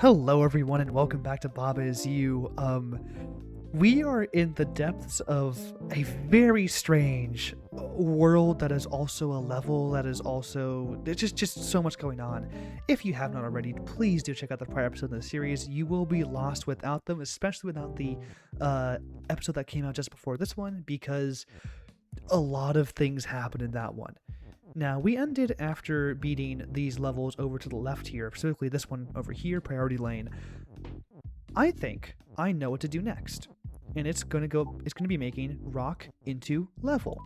Hello everyone and welcome back to Baba Is You. We are in the depths of a very strange world that is also a level that is also there's just so much going on. If you have not already, please do check out the prior episode in the series. You will be lost without them, especially without the episode that came out just before this one, because a lot of things happened in that one. Now, we ended after beating these levels over to the left here, specifically this one over here, Priority Lane. I think I know what to do next. And it's gonna be making rock into level,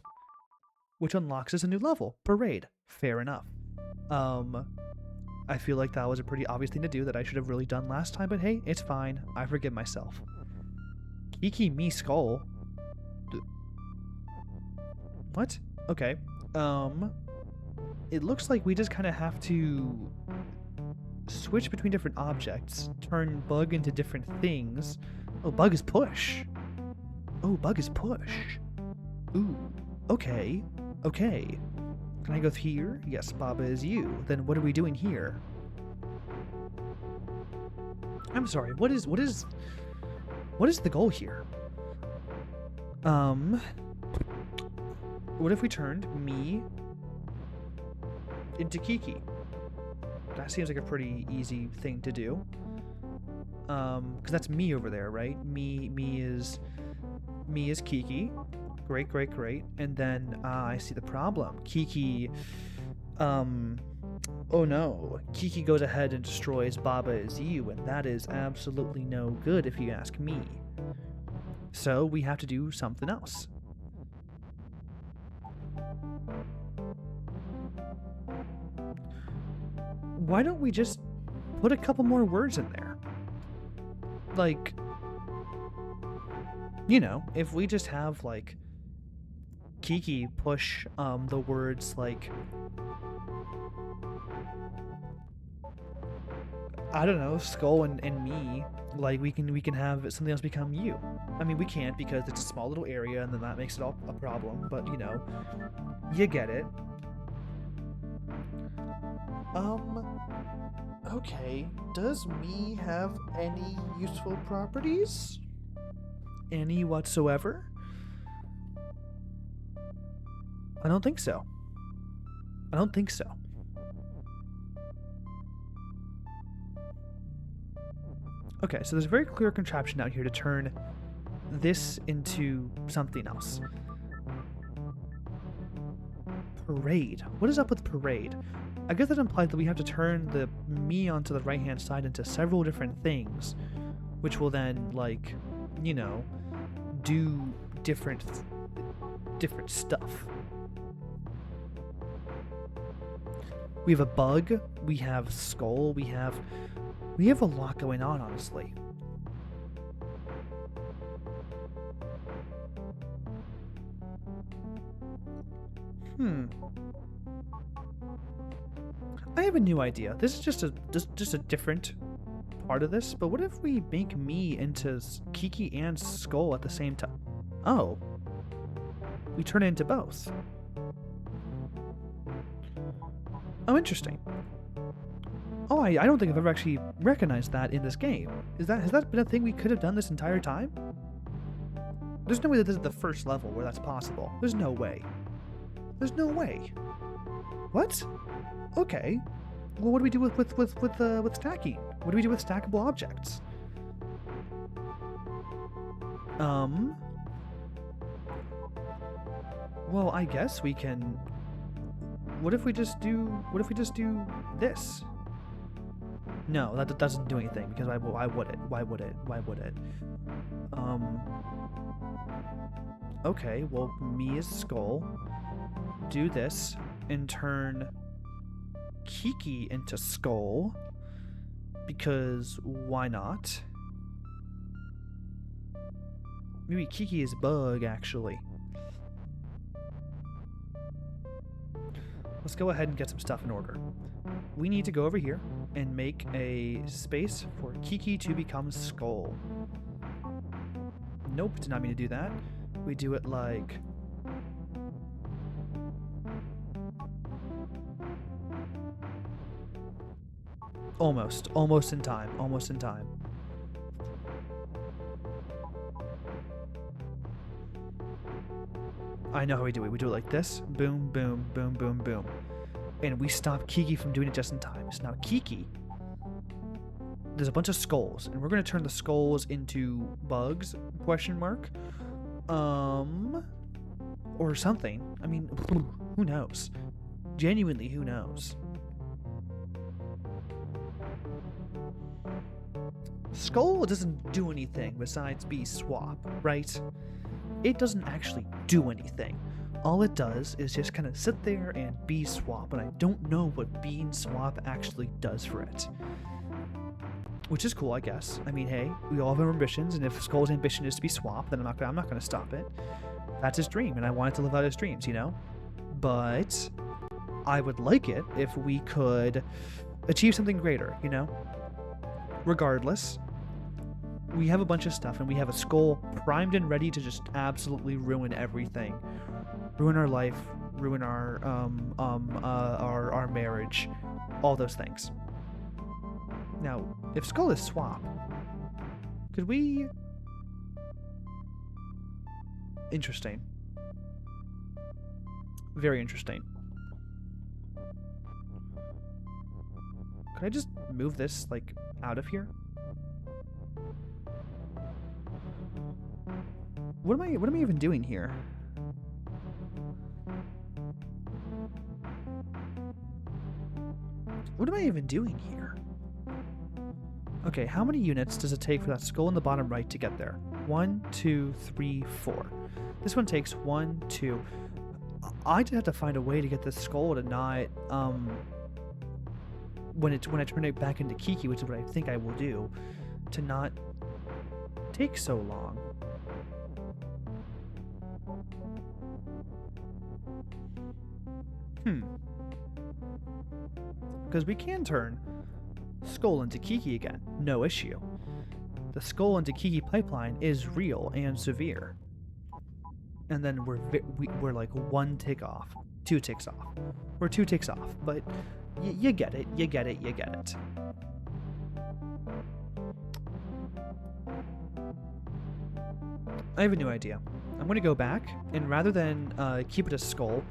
which unlocks us a new level, Parade. Fair enough. I feel like that was a pretty obvious thing to do that I should have really done last time, but hey, it's fine. I forgive myself. Kiki me skull. What? Okay. It looks like we just kind of have to switch between different objects, turn bug into different things. Oh, bug is push. Oh, bug is push. Ooh, okay. Okay. Can I go here? Yes, Baba is you. Then what are we doing here? I'm sorry, what is the goal here? What if we turned me into Kiki? That seems like a pretty easy thing to do. Because that's me over there, right? Me is Kiki. Great. And then I see the problem. Kiki, oh no. Kiki goes ahead and destroys Baba Is You, and that is absolutely no good if you ask me. So we have to do something else. Why don't we just put a couple more words in there? Like, you know, if we just have, like, Kiki push the words, like, I don't know, skull and me, like, we can have something else become you. I mean, we can't because it's a small little area and then that makes it all a problem, but, you know, you get it. Okay, does me have any useful properties? Any whatsoever? I don't think so. Okay, so there's a very clear contraption out here to turn this into something else. Parade. What is up with Parade? I guess that implies that we have to turn the me onto the right-hand side into several different things, which will then, like, you know, do different stuff. We have a bug, we have skull, we have a lot going on, honestly. I have a new idea. This is just a different part of this, but what if we make me into Kiki and Skull at the same time? Oh. We turn it into both. Oh, interesting. Oh, I don't think I've ever actually recognized that in this game. Has that been a thing we could have done this entire time? There's no way that this is the first level where that's possible. There's no way. What? Okay. Well, what do we do with stacking? What do we do with stackable objects? Well, I guess we can. What if we just do this? No, that doesn't do anything because why would it? Okay, well, me is Skull. Do this and turn Kiki into Skull, because why not? Maybe Kiki is Bug, actually. Let's go ahead and get some stuff in order. We need to go over here and make a space for Kiki to become Skull. Nope, did not mean to do that. We do it like... Almost in time. Almost in time. I know how we do it. We do it like this. Boom, boom, boom, boom, boom. And we stop Kiki from doing it just in time. So now Kiki, there's a bunch of skulls, and we're going to turn the skulls into bugs, question mark. Or something. I mean, who knows? Genuinely, who knows? Skull doesn't do anything besides be swap, right? It doesn't actually do anything. All it does is just kind of sit there and be swap, and I don't know what being swap actually does for it. Which is cool, I guess. I mean, hey, we all have our ambitions, and if Skull's ambition is to be swap, then I'm not going to stop it. That's his dream, and I want it to live out his dreams, you know? But I would like it if we could achieve something greater, you know? Regardless, we have a bunch of stuff, and we have a skull primed and ready to just absolutely ruin everything. Ruin our life, ruin our marriage, all those things. Now, if Skull is swap, could we... Interesting. Very interesting. Could I just move this, like, out of here? What am I even doing here? What am I even doing here? Okay, how many units does it take for that skull in the bottom right to get there? 1, 2, 3, 4. This one takes 1, 2. I just have to find a way to get this skull to not, when I turn it back into Kiki, which is what I think I will do, to not take so long. Because we can turn Skull into Kiki again, no issue. The Skull into Kiki pipeline is real and severe. And then we're like 1 tick off, 2 ticks off. We're 2 ticks off, but you get it, you get it, you get it. I have a new idea. I'm going to go back, and rather than keep it a skull,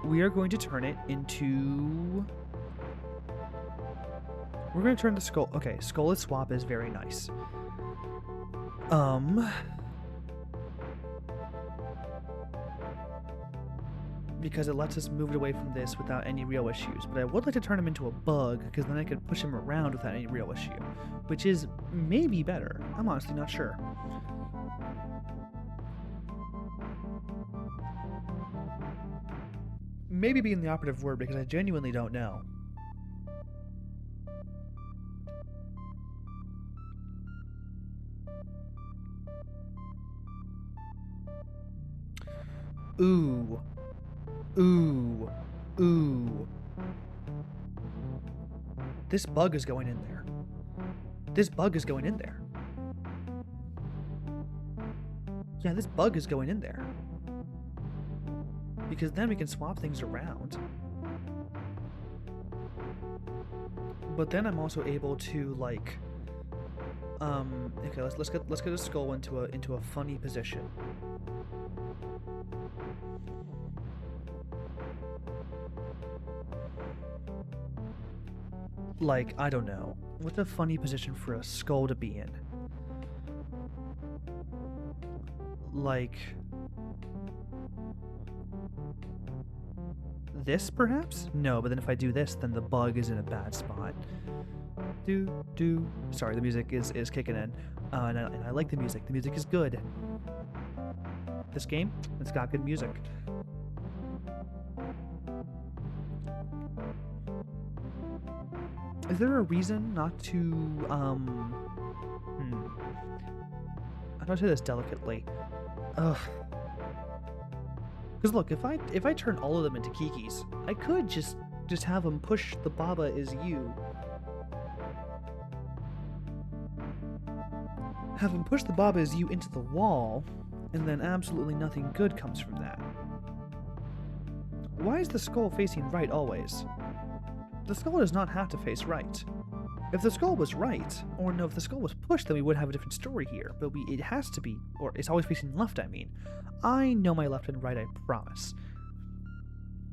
we are going to turn it into... We're going to turn the skull... Okay, skull and swap is very nice. Because it lets us move it away from this without any real issues. But I would like to turn him into a bug, because then I could push him around without any real issue. Which is maybe better. I'm honestly not sure. Maybe being the operative word, because I genuinely don't know. Ooh. Ooh. Ooh. This bug is going in there. This bug is going in there. Yeah, this bug is going in there. Because then we can swap things around. But then I'm also able to, like, okay, let's get a skull into a funny position. Like, I don't know. What's a funny position for a skull to be in? Like... this, perhaps? No, but then if I do this, then the bug is in a bad spot. Sorry, the music is kicking in. And I like the music. The music is good. This game, it's got good music. Is there a reason not to, I don't say this delicately. Ugh. Because look, if I turn all of them into Kikis, I could just have them push the Baba is you. Have them push the Baba is you into the wall, and then absolutely nothing good comes from that. Why is the skull facing right always? The skull does not have to face right. If the skull was right, or no, if the skull was pushed, then we would have a different story here. But it has to be, or it's always facing left, I mean. I know my left and right, I promise.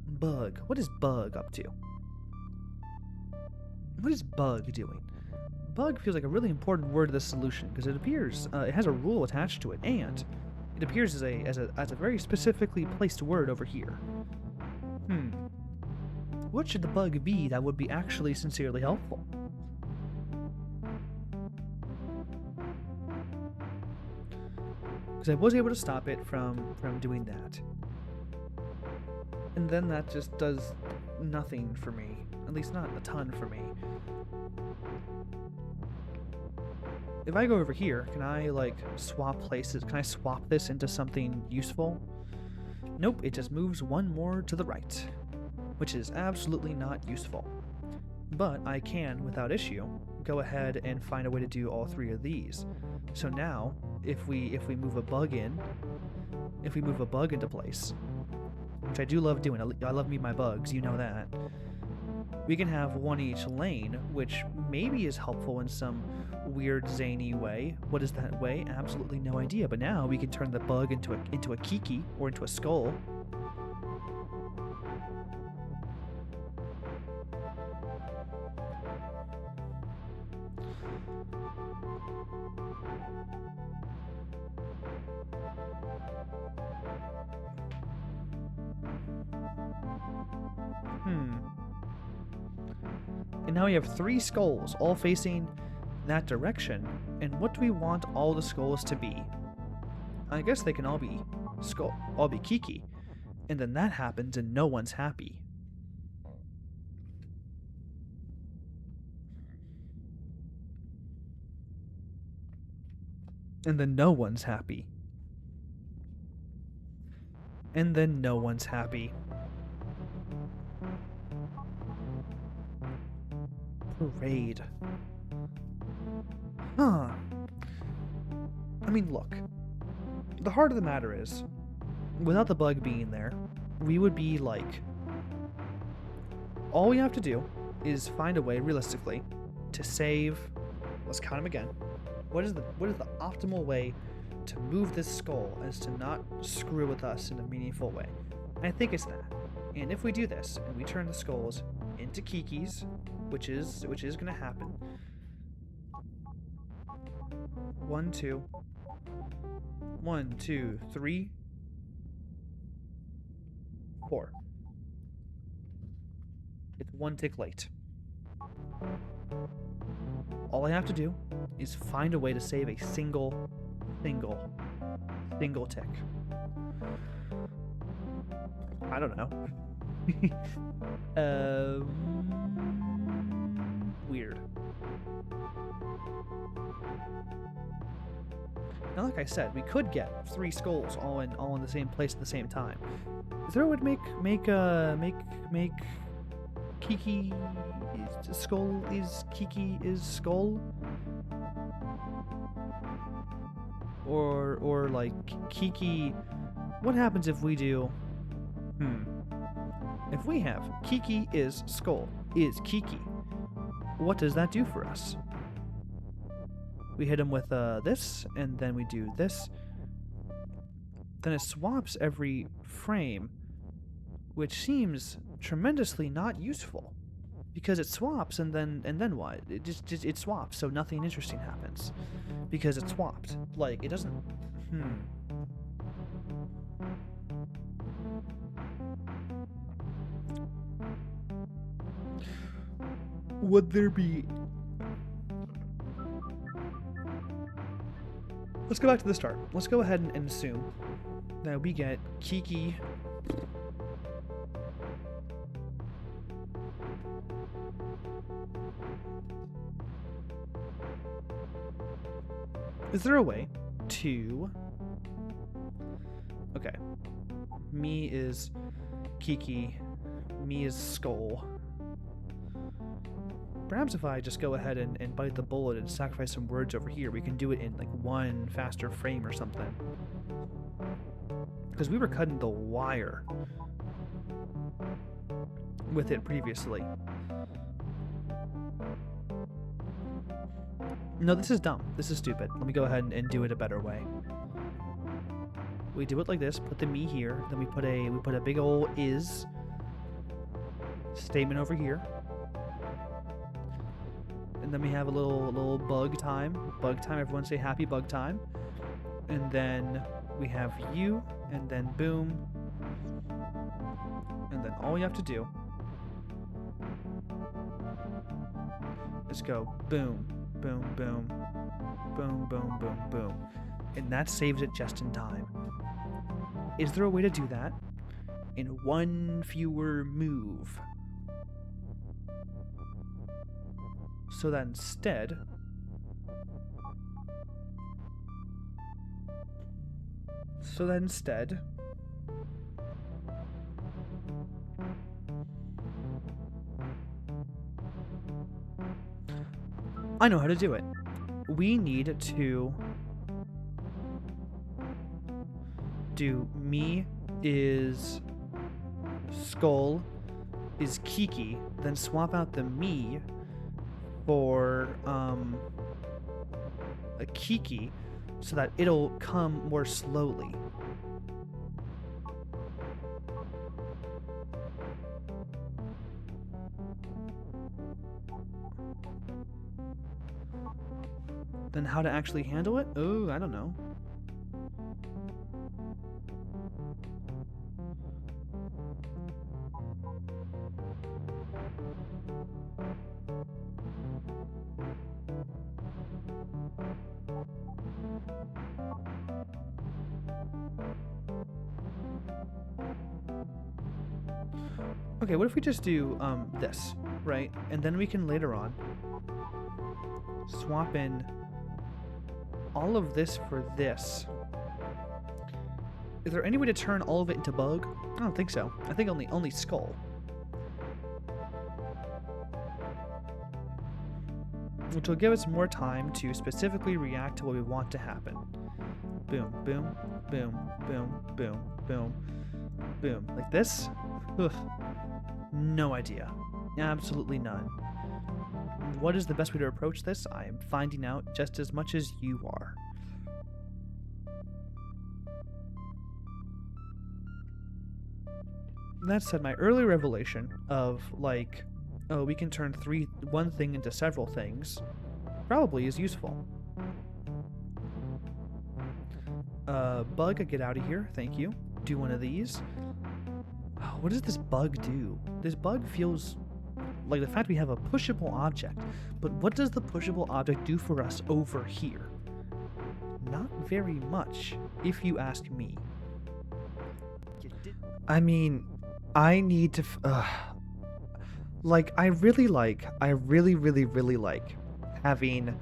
Bug. What is Bug up to? What is Bug doing? Bug feels like a really important word to this solution, because it appears, it has a rule attached to it, and it appears as a very specifically placed word over here. What should the bug be that would be actually sincerely helpful? Because I was able to stop it from doing that. And then that just does nothing for me. At least not a ton for me. If I go over here, can I, like, swap places? Can I swap this into something useful? Nope, it just moves one more to the right, which is absolutely not useful. But I can, without issue, go ahead and find a way to do all three of these. So now, if we move a bug into place, which I do love doing, I love meeting my bugs, you know that, we can have one each lane, which maybe is helpful in some weird zany way. What is that way? Absolutely no idea. But now we can turn the bug into a Kiki or into a skull. And now we have 3 skulls, all facing that direction. And what do we want all the skulls to be? I guess they can all be Kiki. And then that happens and no one's happy. And then no one's happy. And then no one's happy. Parade. Huh. I mean, look. The heart of the matter is, without the bug being there, we would be like... All we have to do is find a way, realistically, to save... Let's count them again. What is the optimal way to move this skull as to not screw with us in a meaningful way? And I think it's that. And if we do this, and we turn the skulls into Kikis, which is going to happen. 1, 2. 1, 2, 3, 4. It's 1 tick late. All I have to do is find a way to save a single tick. I don't know. Weird. Now, like I said, we could get 3 skulls all in the same place at the same time. Is there a way to make Kiki skull is Kiki is skull? Or like Kiki, what happens if we do if we have Kiki is skull is Kiki, what does that do for us? We hit him with this, and then we do this. Then it swaps every frame, which seems tremendously not useful, because it swaps and then what? It swaps, so nothing interesting happens because it swapped. Like, it doesn't. Would there be... Let's go back to the start. Let's go ahead and assume that we get Kiki. Is there a way to... Okay. Me is Kiki. Me is skull. Perhaps if I just go ahead and bite the bullet and sacrifice some words over here, we can do it in like 1 faster frame or something. Because we were cutting the wire with it previously. No, this is dumb. This is stupid. Let me go ahead and do it a better way. We do it like this. Put the me here. Then we put a big ol' is statement over here. And then we have a little bug time. Bug time. Everyone say happy bug time. And then we have you. And then boom. And then all you have to do is go boom, boom, boom, boom, boom, boom, boom. And that saves it just in time. Is there a way to do that in one fewer move? So that instead, I know how to do it. We need to do me is skull is Kiki, then swap out the me for a Kiki so that it'll come more slowly. Then how to actually handle it? Oh, I don't know. Okay, what if we just do this, right? And then we can later on swap in all of this for this. Is there any way to turn all of it into bug? I don't think so. I think only skull. Which will give us more time to specifically react to what we want to happen. Boom, boom, boom, boom, boom, boom, boom. Like this? Ugh. No idea. Absolutely none. What is the best way to approach this? I am finding out just as much as you are. That said, my early revelation of, like, oh, we can turn one thing into several things, probably is useful. Bug, get out of here. Thank you. Do one of these. Oh, what does this bug do? This bug feels like the fact we have a pushable object, but what does the pushable object do for us over here? Not very much, if you ask me. I mean, I need to, like, I really, really like having,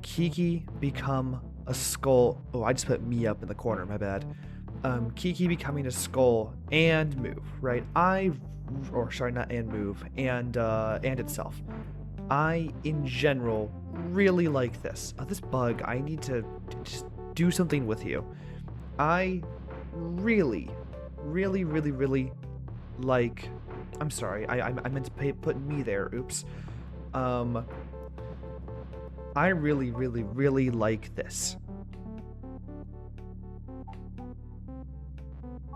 Kiki become a skull. Oh, I just put me up in the corner, my bad. Kiki becoming a skull and move, right? Not and move, and itself. I, in general, really like this. This bug, I need to just do something with you. I really like... I'm sorry, I meant to put me there, oops. I really like this.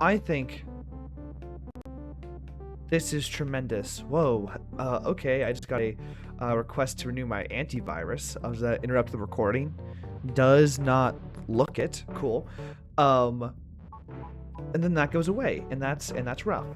I think this is tremendous. Whoa, okay, I just got a request to renew my antivirus. I was interrupt the recording. Does not look it. Cool. And then that goes away, and that's rough.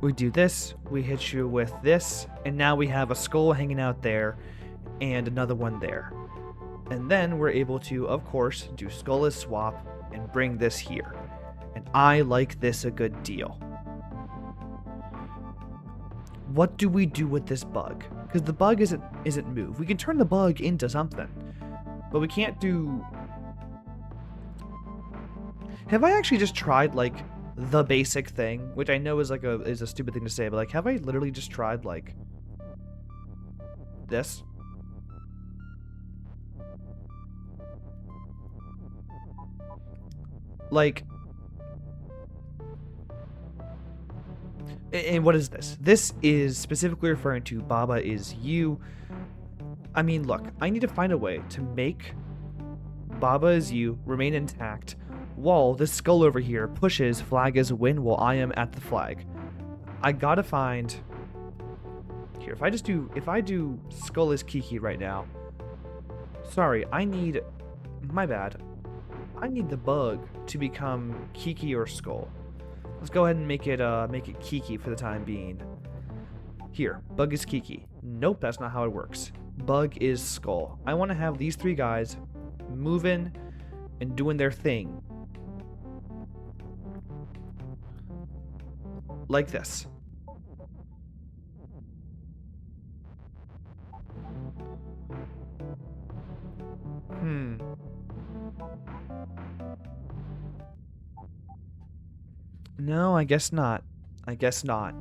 We do this, we hit you with this, and now we have a skull hanging out there, and another one there. And then we're able to, of course, do skull as swap, and bring this here. And I like this a good deal. What do we do with this bug? Because the bug isn't move. We can turn the bug into something, but we can't do... Have I actually just tried, like, the basic thing, which I know is like a stupid thing to say, but like, have I literally just tried like this? Like, and what is this? This is specifically referring to Baba is you. I mean, look, I need to find a way to make Baba is you remain intact while this skull over here pushes flag is win while I am at the flag. I gotta find... Here, if I do skull is Kiki right now. Sorry, my bad. I need the bug to become Kiki or skull. Let's go ahead and make it Kiki for the time being. Here, bug is Kiki. Nope, that's not how it works. Bug is skull. I want to have these three guys moving and doing their thing. Like this. No, I guess not. I guess not.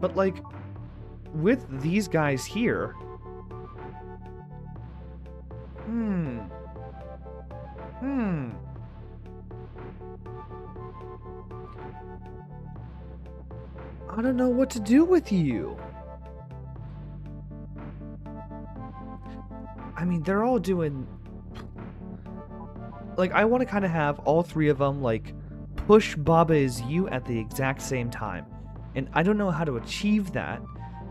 But, like, with these guys here... I don't know what to do with you. I mean, they're all doing... Like, I want to kind of have all three of them, like, push Baba is you at the exact same time. And I don't know how to achieve that,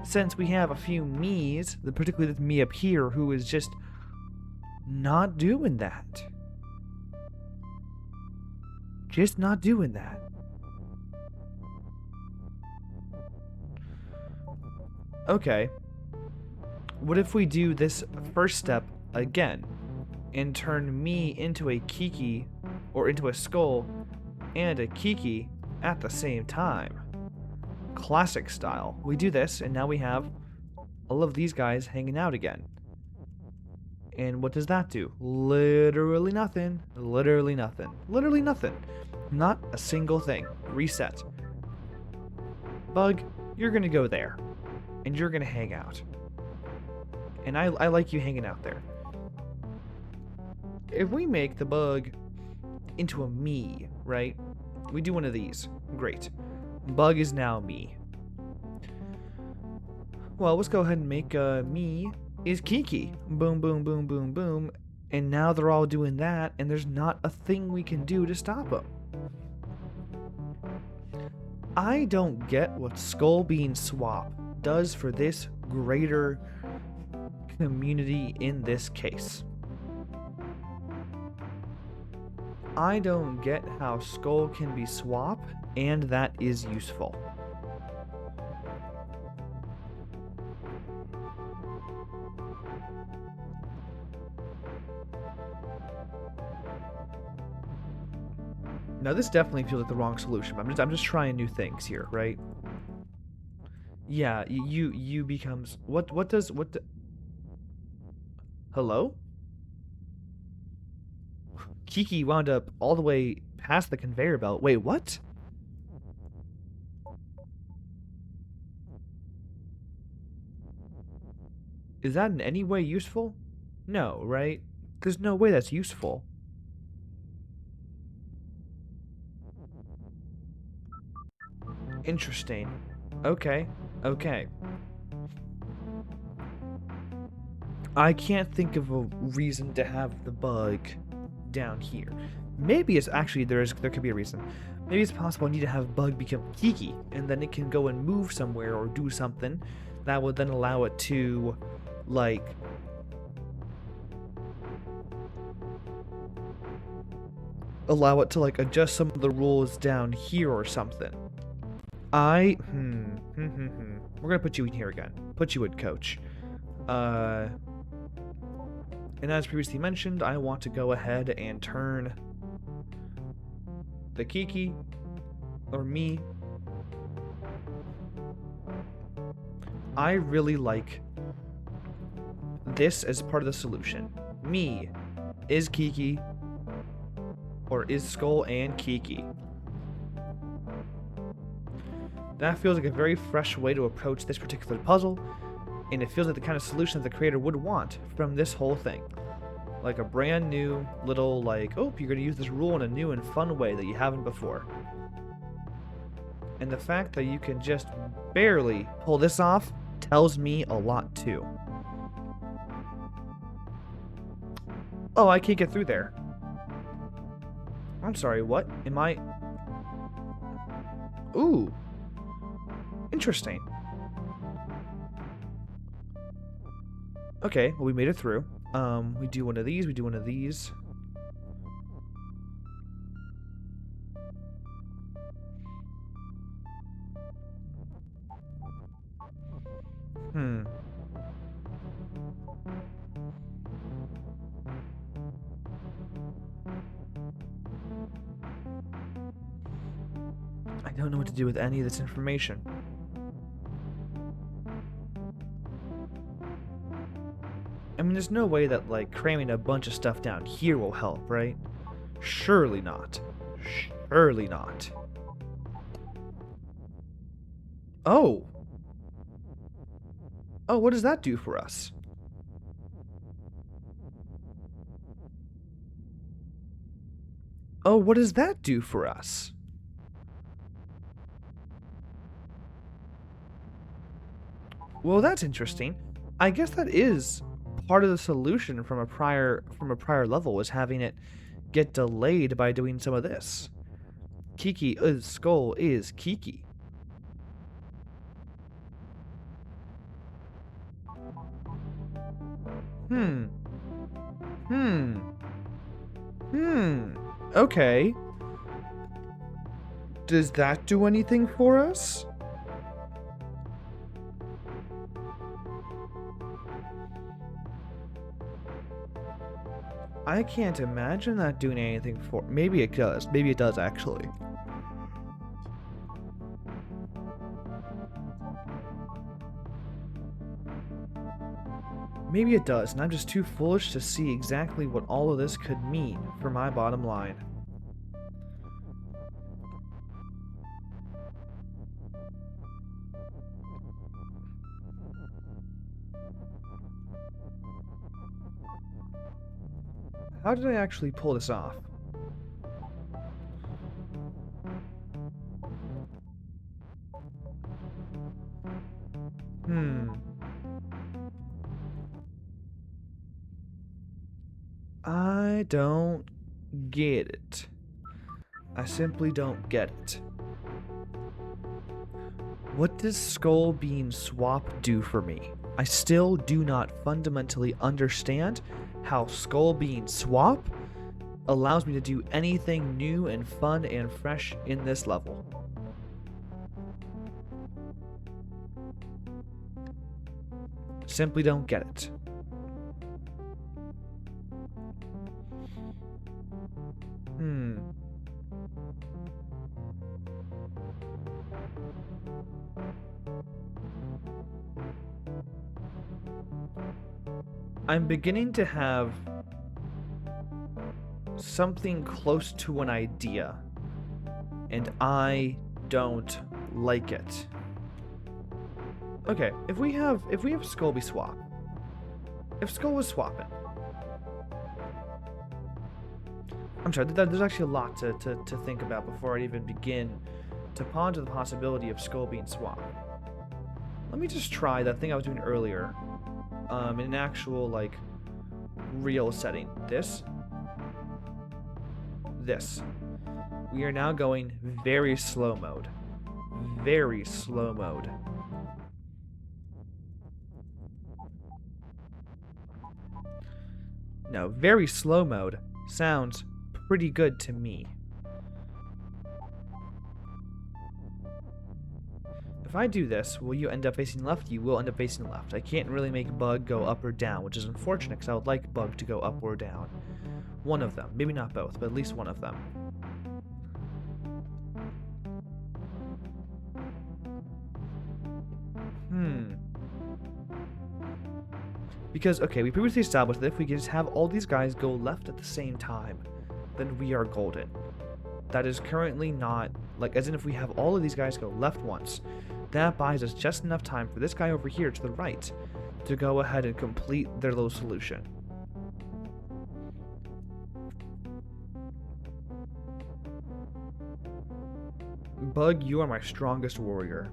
since we have a few me's, particularly me up here, who is just not doing that. Just not doing that. Okay. What if we do this first step again and turn me into a Kiki or into a skull and a Kiki at the same time? Classic style. We do this and now we have all of these guys hanging out again. And what does that do? Literally nothing. Literally nothing. Literally nothing. Not a single thing. Reset. Bug, you're gonna go there. And you're gonna hang out. And I like you hanging out there. If we make the bug into a me, right? We do one of these. Great. Bug is now me. Well, let's go ahead and make me is Kiki. Boom, boom, boom, boom, boom. And now they're all doing that, and there's not a thing we can do to stop them. I don't get what Skull Bean Swap does for this greater community in this case. I don't get how Skull can be swap, and that is useful. Now this definitely feels like the wrong solution. I'm just trying new things here, right? Yeah, you becomes Hello? Kiki wound up all the way past the conveyor belt. Wait, what? Is that in any way useful? No, right? There's no way that's useful. Interesting. Okay. Okay. I can't think of a reason to have the bug down here. Maybe it's actually there could be a reason. Maybe it's possible I need to have bug become Kiki, and then it can go and move somewhere or do something that would then allow it to, like, adjust some of the rules down here or something. We're gonna put you in here again. Put you in, coach. And as previously mentioned, I want to go ahead and turn the Kiki, or me. I really like this as part of the solution. Me is Kiki, or is Skull and Kiki. That feels like a very fresh way to approach this particular puzzle, and it feels like the kind of solution that the creator would want from this whole thing. Like a brand new little, like, oh, you're going to use this rule in a new and fun way that you haven't before. And the fact that you can just barely pull this off tells me a lot too. Oh, I can't get through there. I'm sorry, what? Am I... Ooh. Interesting. Okay, well, we made it through. We do one of these, we do one of these. I don't know what to do with any of this information. I mean, there's no way that, like, cramming a bunch of stuff down here will help, right? Surely not. Surely not. Oh! Oh, what does that do for us? Oh, what does that do for us? Well, that's interesting. I guess that is part of the solution from a prior level, was having it get delayed by doing some of this. Kiki's skull is Kiki. Okay. Does that do anything for us? I can't imagine that doing anything for... Maybe it does. Maybe it does, actually. Maybe it does, and I'm just too foolish to see exactly what all of this could mean for my bottom line. How did I actually pull this off? I don't get it. I simply don't get it. What does Skull Bean Swap do for me? I still do not fundamentally understand how Skull Bean Swap allows me to do anything new and fun and fresh in this level. Simply don't get it. I'm beginning to have something close to an idea, and I don't like it. Okay, if we have Skullby swap, if Skull was swapping, I'm sorry, there's actually a lot to think about before I even begin to ponder the possibility of Skull being swap. Let me just try that thing I was doing earlier. In an actual, like, real setting. This. We are now going very slow mode. Very slow mode. Now, very slow mode sounds pretty good to me. If I do this, will you end up facing left? You will end up facing left. I can't really make Bug go up or down, which is unfortunate because I would like Bug to go up or down. One of them. Maybe not both, but at least one of them. Because, okay, we previously established that if we can just have all these guys go left at the same time, then we are golden. That is currently not, like, as in if we have all of these guys go left once, that buys us just enough time for this guy over here to the right to go ahead and complete their little solution. Bug, you are my strongest warrior.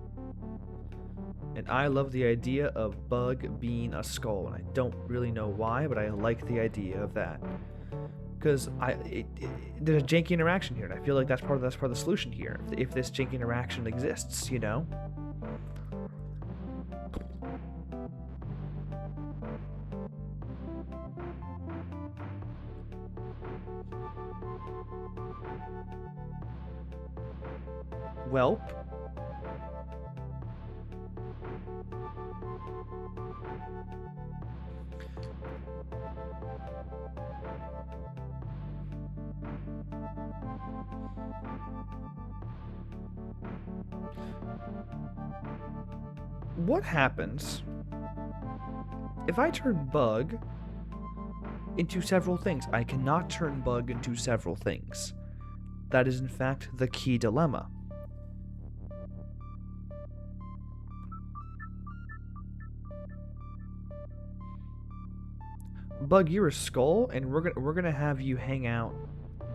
And I love the idea of Bug being a skull, and I don't really know why, but I like the idea of that. Because there's a janky interaction here, and I feel like that's part of the solution here. If this janky interaction exists, you know. Welp. What happens if I turn Bug into several things? I cannot turn Bug into several things. That is, in fact, the key dilemma. Bug, you're a skull, and we're gonna have you hang out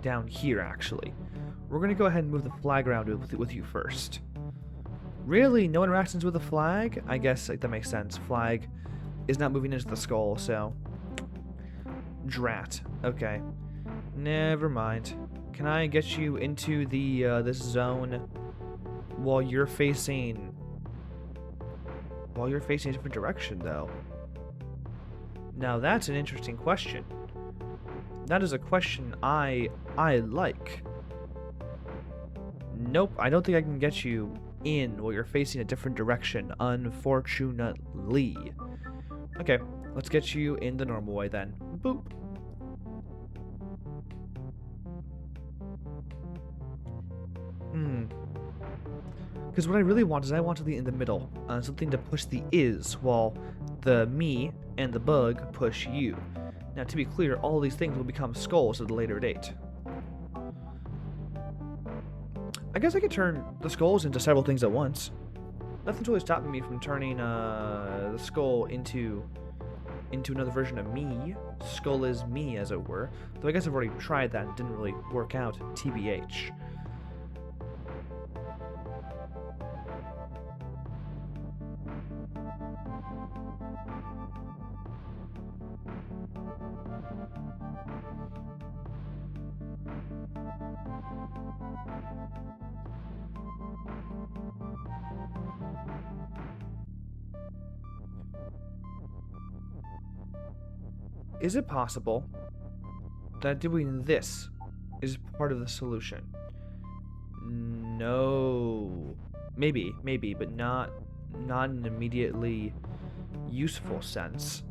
down here. Actually, we're gonna go ahead and move the flag around with you first. Really, no interactions with the flag? I guess that makes sense. Flag is not moving into the skull, so drat. Okay, never mind. Can I get you into the this zone while you're facing a different direction, though? Now that's an interesting question. That is a question I like. Nope, I don't think I can get you in while you're facing a different direction, unfortunately. Okay, let's get you in the normal way then. Boop. Because what I really want is I want to be in the middle, something to push the is, while the me and the bug push you. Now, to be clear, all these things will become skulls at a later date. I guess I could turn the skulls into several things at once. Nothing's really stopping me from turning the skull into another version of me. Skull is me, as it were. Though I guess I've already tried that and it didn't really work out, TBH. Is it possible that doing this is part of the solution? No. Maybe, but not in an immediately useful sense.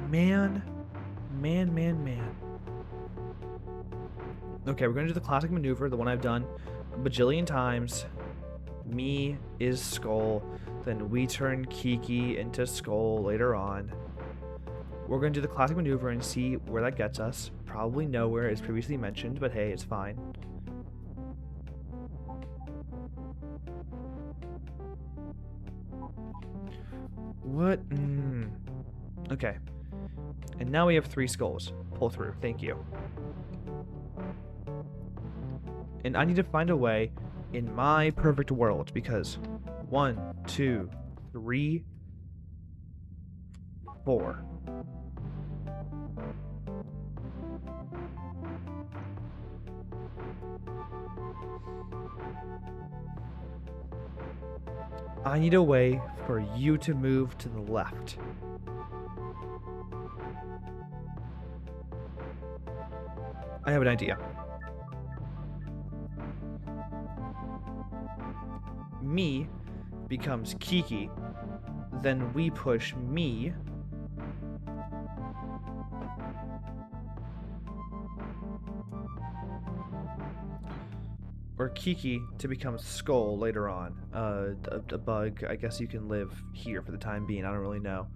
Man. Okay, we're going to do the classic maneuver, the one I've done a bajillion times. Me is skull, then we turn Kiki into skull later on. We're going to do the classic maneuver and see where that gets us. Probably nowhere, as previously mentioned, but hey, it's fine. What? Okay. And now we have 3 skulls. Pull through. Thank you. And I need to find a way in my perfect world, because 1, 2, 3, 4. I need a way for you to move to the left. I have an idea. Me becomes Kiki, then we push me. Or Kiki to become Skull later on. A bug, I guess you can live here for the time being, I don't really know.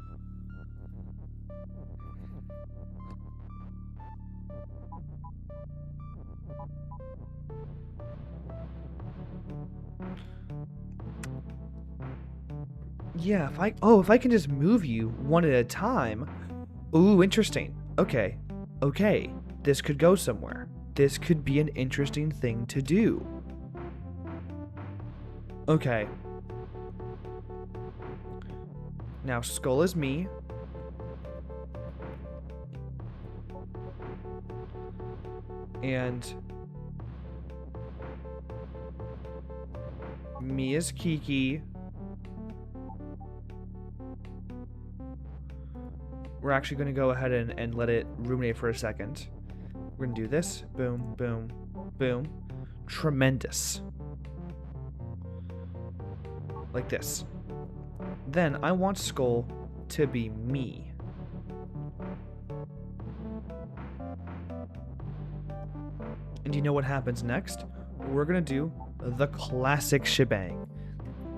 Yeah, if I can just move you one at a time. Ooh, interesting. Okay. Okay. This could go somewhere. This could be an interesting thing to do. Okay. Now, Skull is me. And me is Kiki. We're actually going to go ahead and let it ruminate for a second. We're going to do this. Boom, boom, boom. Tremendous. Like this. Then I want Skull to be me. And you know what happens next? We're going to do the classic shebang.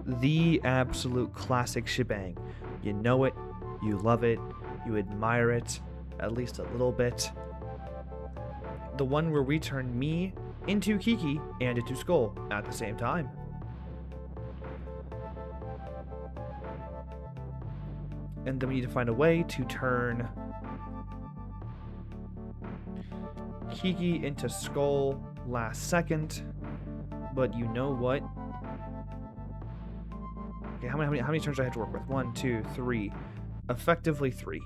The absolute classic shebang. You know it, you love it, you admire it, at least a little bit. The one where we turn me into Kiki and into Skull at the same time. And then we need to find a way to turn Kiki into Skull last second. But you know what? Okay, how many turns do I have to work with? 1, 2, 3. Effectively 3.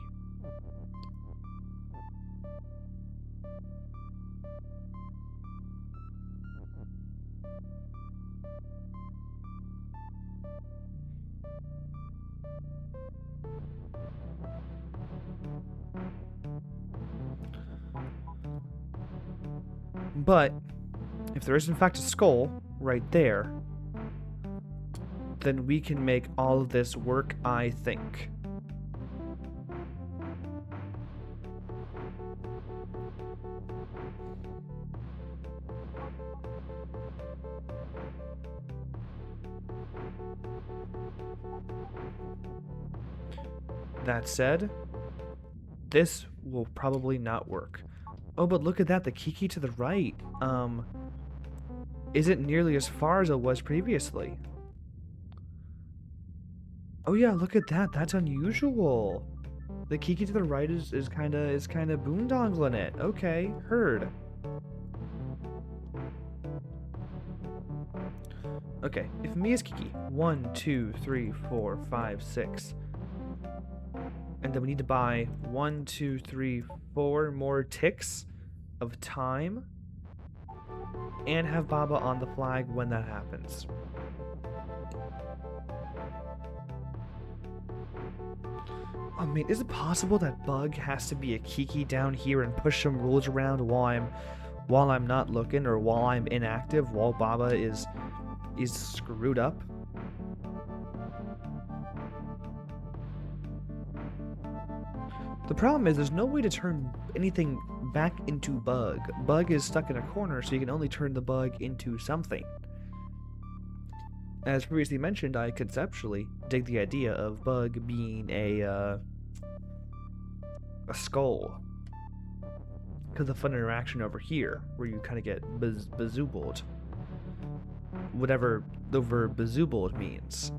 But if there is in fact a skull right there, then we can make all of this work, I think. That said, this will probably not work. Oh, but look at that, the Kiki to the right, isn't nearly as far as it was previously. Oh yeah, look at that, that's unusual. The Kiki to the right is kinda boondongling it. Okay, heard. Okay, if me is Kiki, 1, 2, 3, 4, 5, 6. And then we need to buy 1, 2, 3, 4 more ticks of time and have Baba on the flag when that happens. Oh man, is it possible that Bug has to be a Kiki down here and push some rules around while I'm not looking, or while I'm inactive, while Baba is screwed up? The problem is there's no way to turn anything back into Bug. Bug is stuck in a corner, so you can only turn the Bug into something. As previously mentioned, I conceptually dig the idea of Bug being a skull. Because the fun interaction over here, where you kind of get bazoobled. Whatever the verb bazoobled means.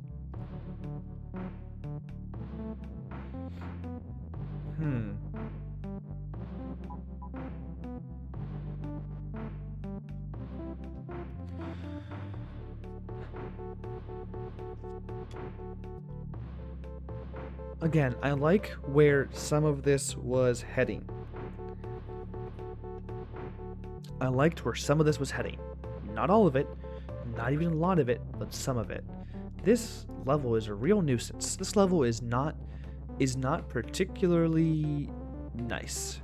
Again, I like where some of this was heading. I liked where some of this was heading. Not all of it, not even a lot of it, but some of it. This level is a real nuisance. This level is not particularly nice.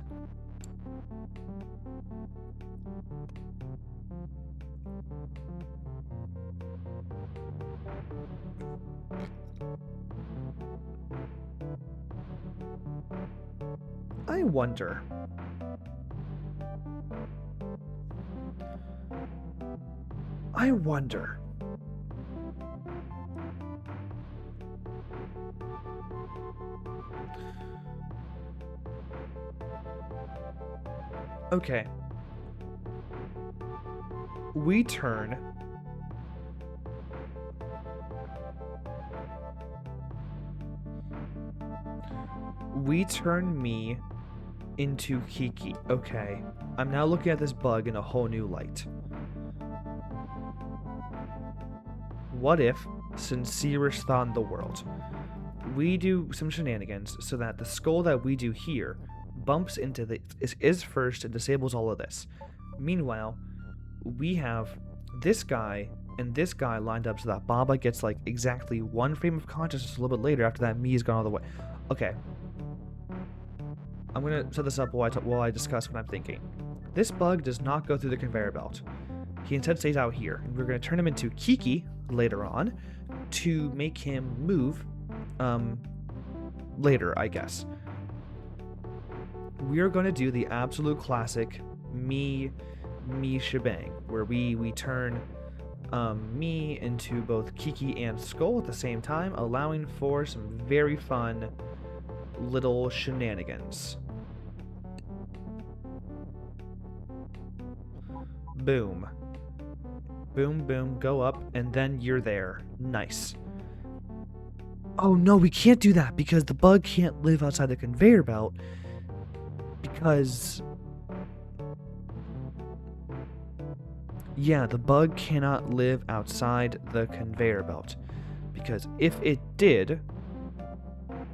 I wonder. Okay. We turn we turn me into Kiki. Okay, I'm now looking at this bug in a whole new light. What if, sincerest thought in the world, we do some shenanigans so that the skull that we do here bumps into the is first and disables all of this. Meanwhile, we have this guy and this guy lined up so that Baba gets like exactly one frame of consciousness a little bit later after that me is gone all the way. Okay. I'm gonna set this up while I discuss what I'm thinking. This bug does not go through the conveyor belt. He instead stays out here, and we're gonna turn him into Kiki later on to make him move later, I guess. We are going to do the absolute classic me shebang, where we turn me into both Kiki and Skull at the same time, allowing for some very fun little shenanigans. Boom. Boom, boom, go up, and then you're there. Nice. Oh no, we can't do that because the bug can't live outside the conveyor belt because... Yeah, the bug cannot live outside the conveyor belt because if it did,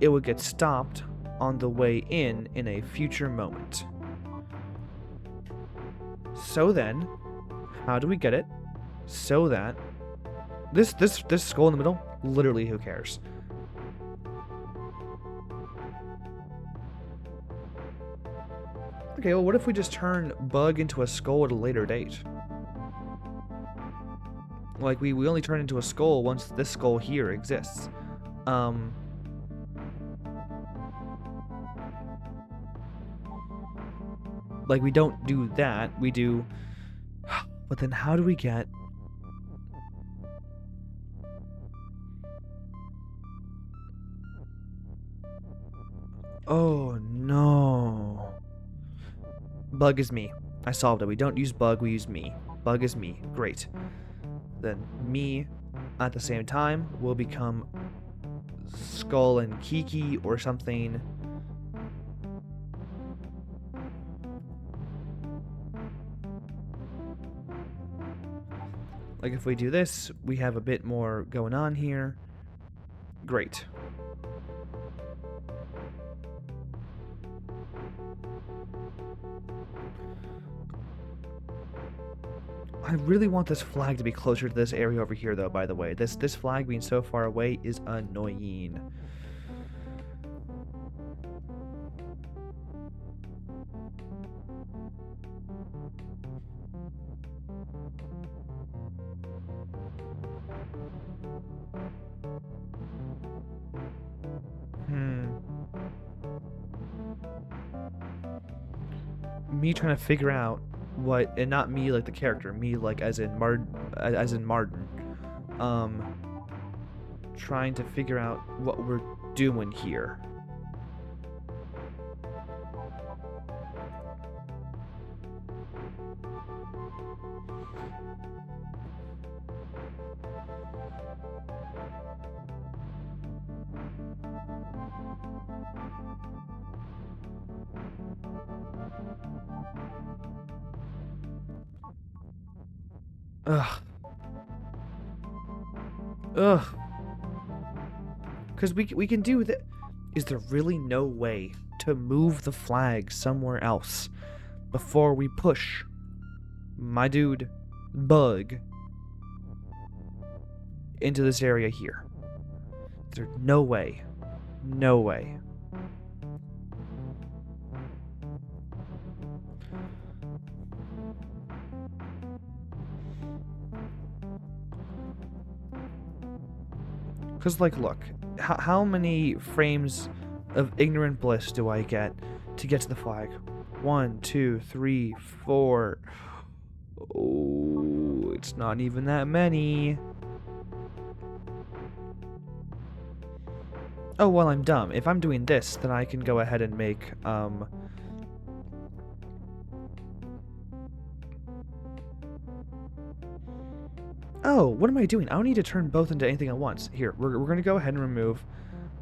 it would get stopped on the way in a future moment. So then, how do we get it so that this skull in the middle, literally who cares? Okay, well, what if we just turn bug into a skull at a later date? Like, we only turn into a skull once this skull here exists. Like, we don't do that. We do... But then how do we get... Oh, no. Bug is me. I solved it. We don't use bug, we use me. Bug is me. Great. Then me, at the same time, will become Skull and Kiki or something. Like if we do this, we have a bit more going on here. Great. I really want this flag to be closer to this area over here, though, by the way. This flag being so far away is annoying. Me trying to figure out what, and not me like the character, me like as in Martin, trying to figure out what we're doing here. Ugh. Because we can do that. Is there really no way to move the flag somewhere else before we push my dude Bug into this area here? There's no way. No way. Because, like, look, how many frames of ignorant bliss do I get to get to the flag? 1, 2, 3, 4. Oh, it's not even that many. Oh, well, I'm dumb. If I'm doing this, then I can go ahead and make, Oh, what am I doing? I don't need to turn both into anything at once. Here, we're going to go ahead and remove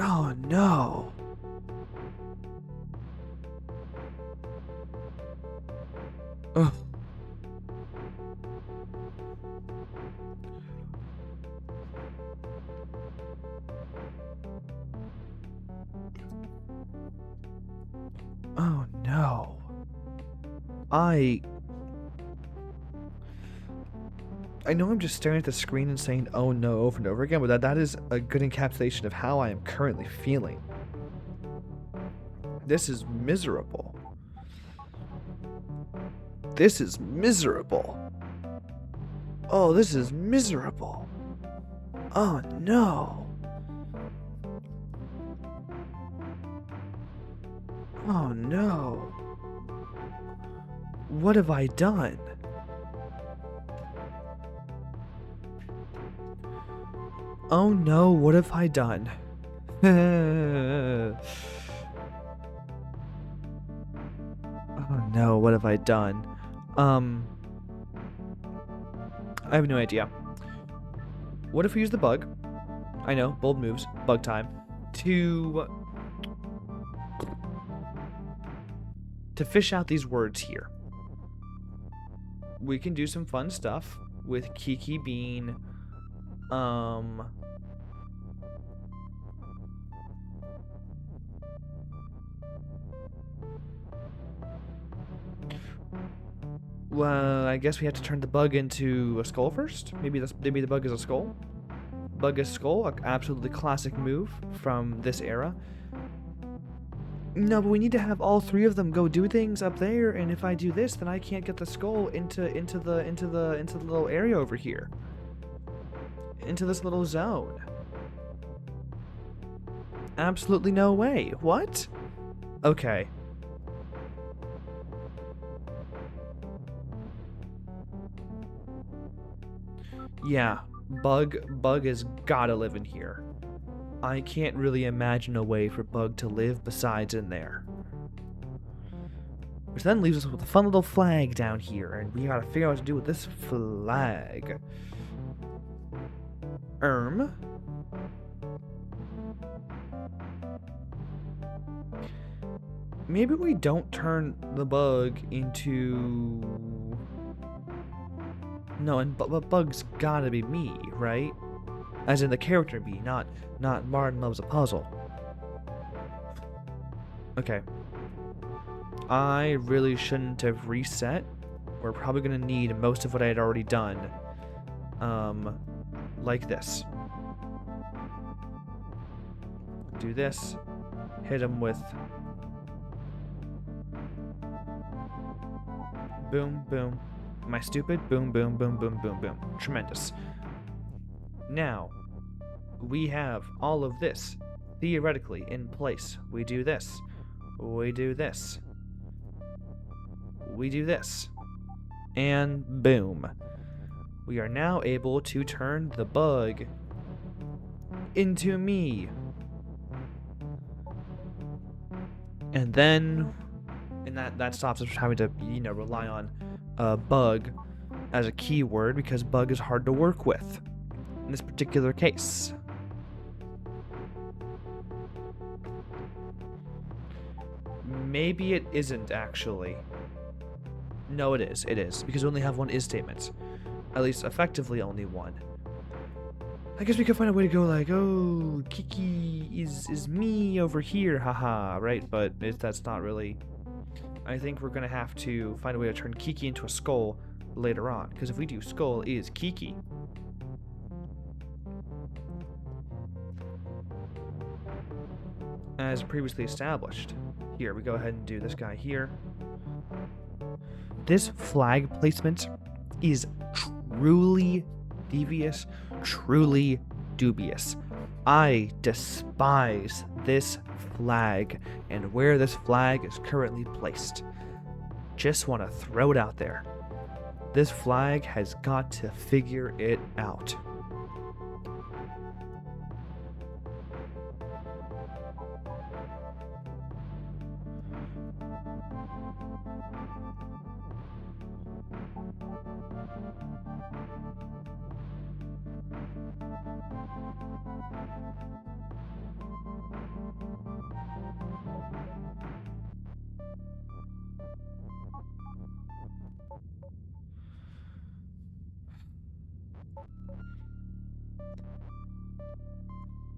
Oh no. Ugh. Oh no. I know I'm just staring at the screen and saying oh no over and over again, but that is a good encapsulation of how I am currently feeling. This is miserable. This is miserable. Oh, this is miserable. Oh no. Oh no. What have I done? Oh no, what have I done? Oh no, what have I done? I have no idea. What if we use the bug? I know, bold moves, bug time. To fish out these words here. We can do some fun stuff with Kiki being well, I guess we have to turn the bug into a skull first. Maybe the bug is a skull. Bug is skull, an absolutely classic move from this era. No, but we need to have all three of them go do things up there, and if I do this, then I can't get the skull into the little area over here. Into this little zone. Absolutely no way. What? Okay. Yeah, Bug has gotta live in here. I can't really imagine a way for Bug to live besides in there. Which then leaves us with a fun little flag down here, and we gotta figure out what to do with this flag. Maybe we don't turn the Bug into... No, and but Bug's gotta be me, right? As in the character me, not Martin loves a puzzle. Okay. I really shouldn't have reset. We're probably gonna need most of what I had already done. Like this. Do this. Hit him with... Boom, boom. Am I stupid? Boom, boom, boom, boom, boom, boom. Tremendous. Now, we have all of this theoretically in place. We do this. We do this. We do this. And boom. We are now able to turn the Bug into me. And then... And that stops us from having to, rely on Bug as a keyword, because Bug is hard to work with in this particular case. Maybe it isn't, actually. No, it is. It is, because we only have one is statement. At least, effectively, only one. I guess we could find a way to go like, oh, Kiki is me over here, haha, right? But that's not really... I think we're going to have to find a way to turn Kiki into a skull later on, because if we do skull is Kiki, as previously established. Here, we go ahead and do this guy here. This flag placement is truly devious, truly dubious. I despise this flag and where this flag is currently placed. Just want to throw it out there. This flag has got to figure it out.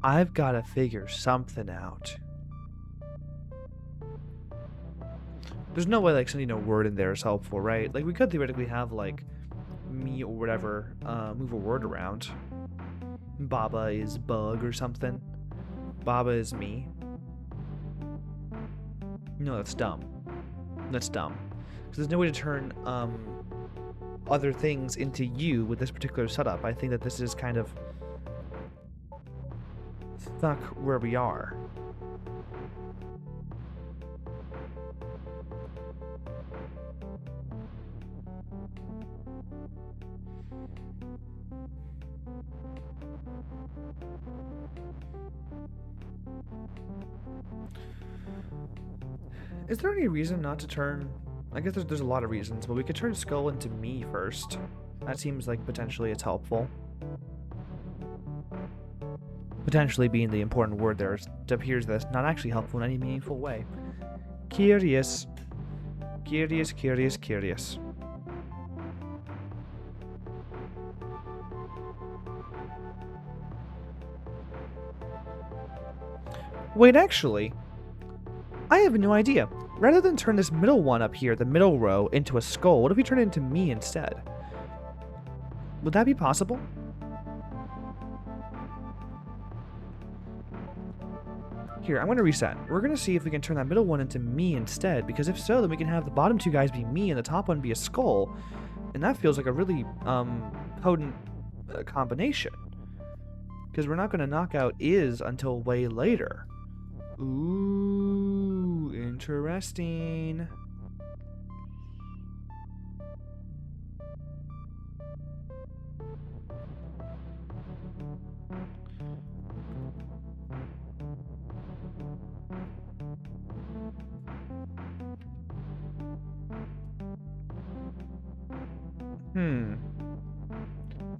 I've got to figure something out. There's no way, like, sending a word in there is helpful, right? Like, we could theoretically have, like, me or whatever, move a word around. Baba is bug or something. Baba is me. No, that's dumb. That's dumb. Because there's no way to turn, other things into you with this particular setup. I think that this is kind of stuck where we are. Is there any reason not to turn... I guess there's a lot of reasons, but we could turn Skull into me first. That seems like potentially it's helpful. Potentially being the important word there, it appears that it's not actually helpful in any meaningful way. Curious. Curious, curious, curious. Wait, actually, I have a new idea. Rather than turn this middle one up here, the middle row, into a skull, what if we turn it into me instead? Would that be possible? Here, I'm going to reset. We're going to see if we can turn that middle one into me instead, because if so, then we can have the bottom two guys be me and the top one be a skull, and that feels like a really potent combination. Because we're not going to knock out is until way later. Ooh, interesting.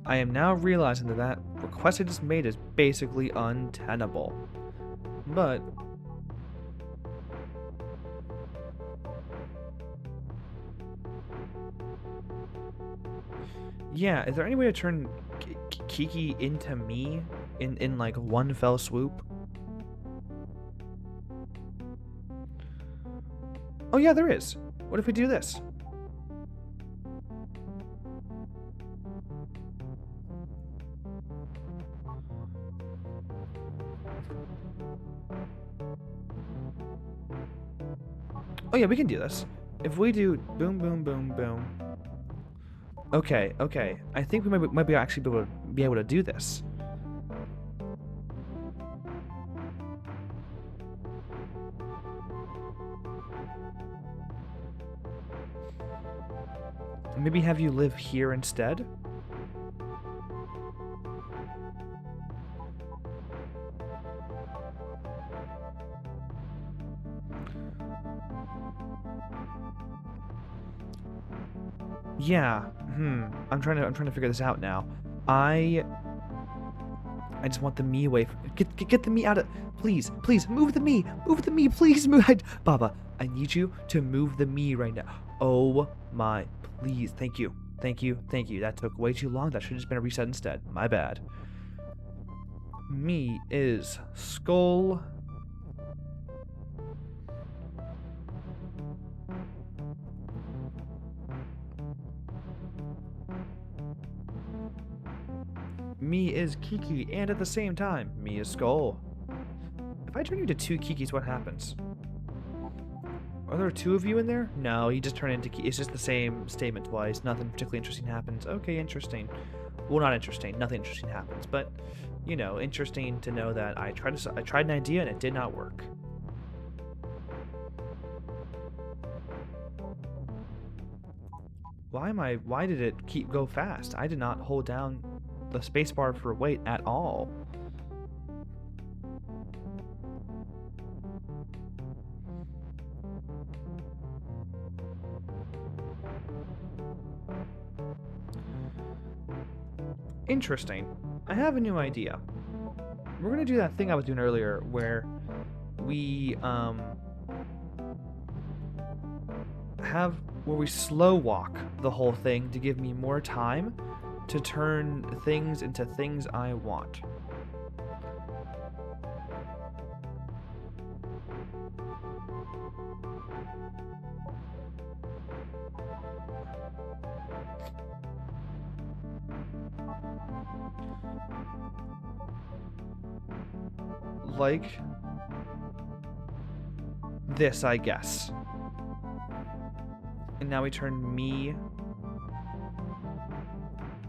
I am now realizing that that request I just made is basically untenable. But... yeah, is there any way to turn Kiki into me in like one fell swoop? Oh yeah, there is. What if we do this? Oh yeah, we can do this. If we do boom, boom, boom, boom. Okay, okay. I think we might be actually be able to do this. Maybe have you live here instead? Yeah. I'm trying to figure this out now. I just want the me away. Get the me out of. Please, please move the me. Move the me. Please move. Baba, I need you to move the me right now. Oh my, please. Thank you. Thank you. Thank you. That took way too long. That should have just been a reset instead. My bad. Me is skull. Me is Kiki, and at the same time, me is Skull. If I turn you into two Kikis, what happens? Are there two of you in there? No, you just turn into Kiki. It's just the same statement twice. Nothing particularly interesting happens. Okay, interesting. Well, not interesting. Nothing interesting happens. But, you know, interesting to know that I tried an idea and it did not work. Why did it go fast? I did not hold down the spacebar for wait at all. Interesting. I have a new idea. We're gonna do that thing I was doing earlier where we we slow walk the whole thing to give me more time to turn things into things I want. like this, I guess. And now we turn me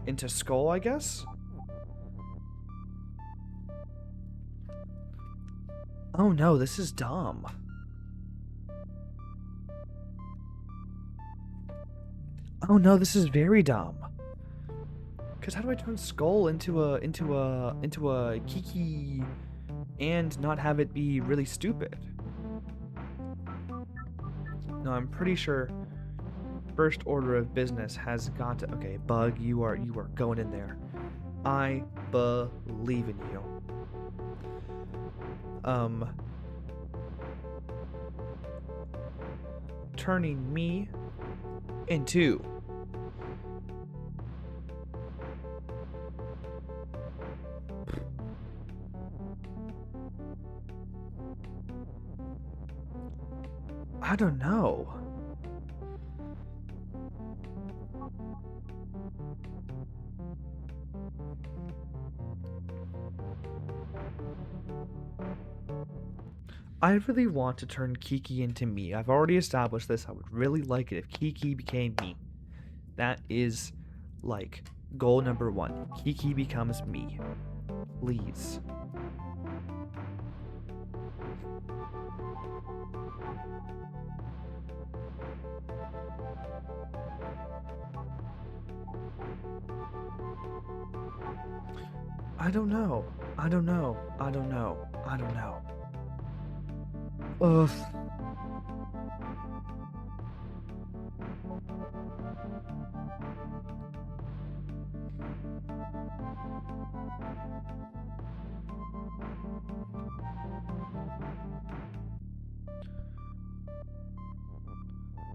into skull, I guess? Oh no, this is dumb. Oh no, this is very dumb. Cause how do I turn skull into a Kiki and not have it be really stupid? No, I'm pretty sure first order of business has got to. Okay, Bug, you are going in there. I believe in you. Turning me into I don't know. I really want to turn Kiki into me. I've already established this. I would really like it if Kiki became me. That is, like, goal number 1. Kiki becomes me. Please. I don't know. I don't know. I don't know. I don't know. Ugh.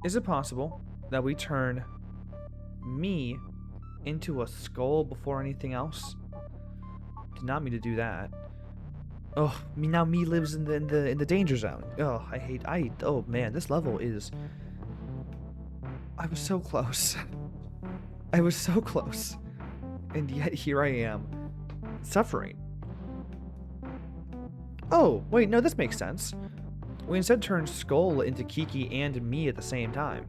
Is it possible that we turn me into a skull before anything else? Did not mean to do that. Oh, now me lives in the danger zone. Oh, oh man, this level is. I was so close. I was so close, and yet here I am, suffering. Oh, wait, no, this makes sense. We instead turn Skull into Kiki and me at the same time.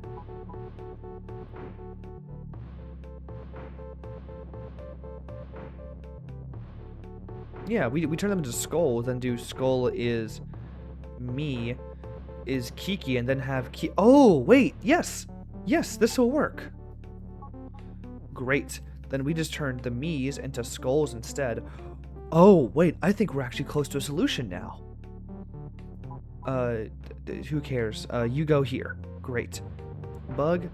Yeah, we turn them into Skull, then do Skull is me, is Kiki, and then have Oh, wait, yes! Yes, this will work. Great. Then we just turn the me's into skulls instead. Oh, wait, I think we're actually close to a solution now. Who cares? You go here. Great. Bug,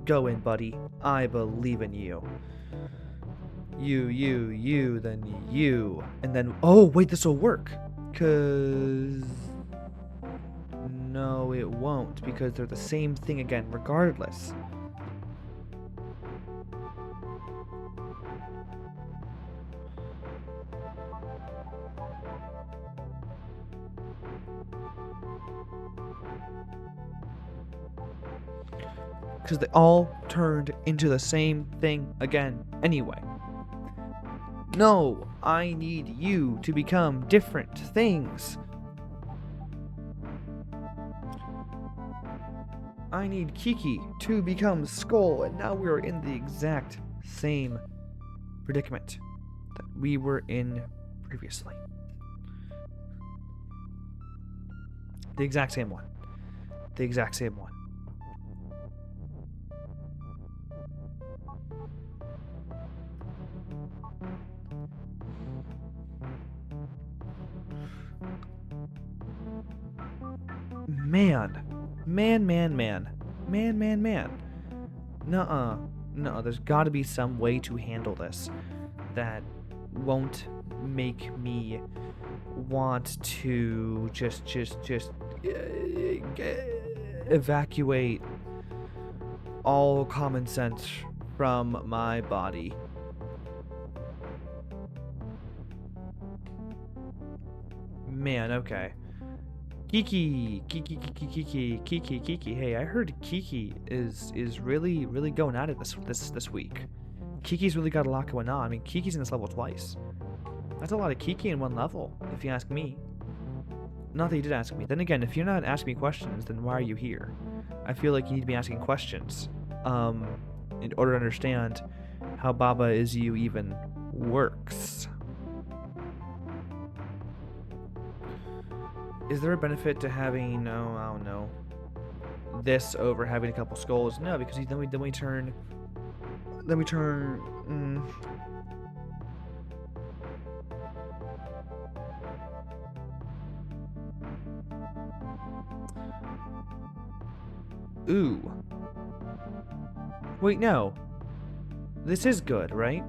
go in, buddy. I believe in you. You, then you. And then, oh, wait, this will work. 'Cause... No, it won't, because they're the same thing again, regardless. Because they all turned into the same thing again anyway. No, I need you to become different things. I need Kiki to become Skull, and now we're in the exact same predicament that we were in previously. The exact same one. The exact same one. Man. Nuh-uh. No, there's gotta be some way to handle this that won't make me want to just evacuate all common sense from my body. Man, okay. Kiki. Hey, I heard Kiki is really going at it this week. Kiki's really got a lot going on. I mean, Kiki's in this level twice. That's a lot of Kiki in one level, if you ask me. Not that you did ask me. Then again, if you're not asking me questions, then why are you here? I feel like you need to be asking questions. In order to understand how Baba Is You even works. Is there a benefit to having, I don't know, this over having a couple skulls? No, because then we turn. Ooh. Wait, no. This is good, right?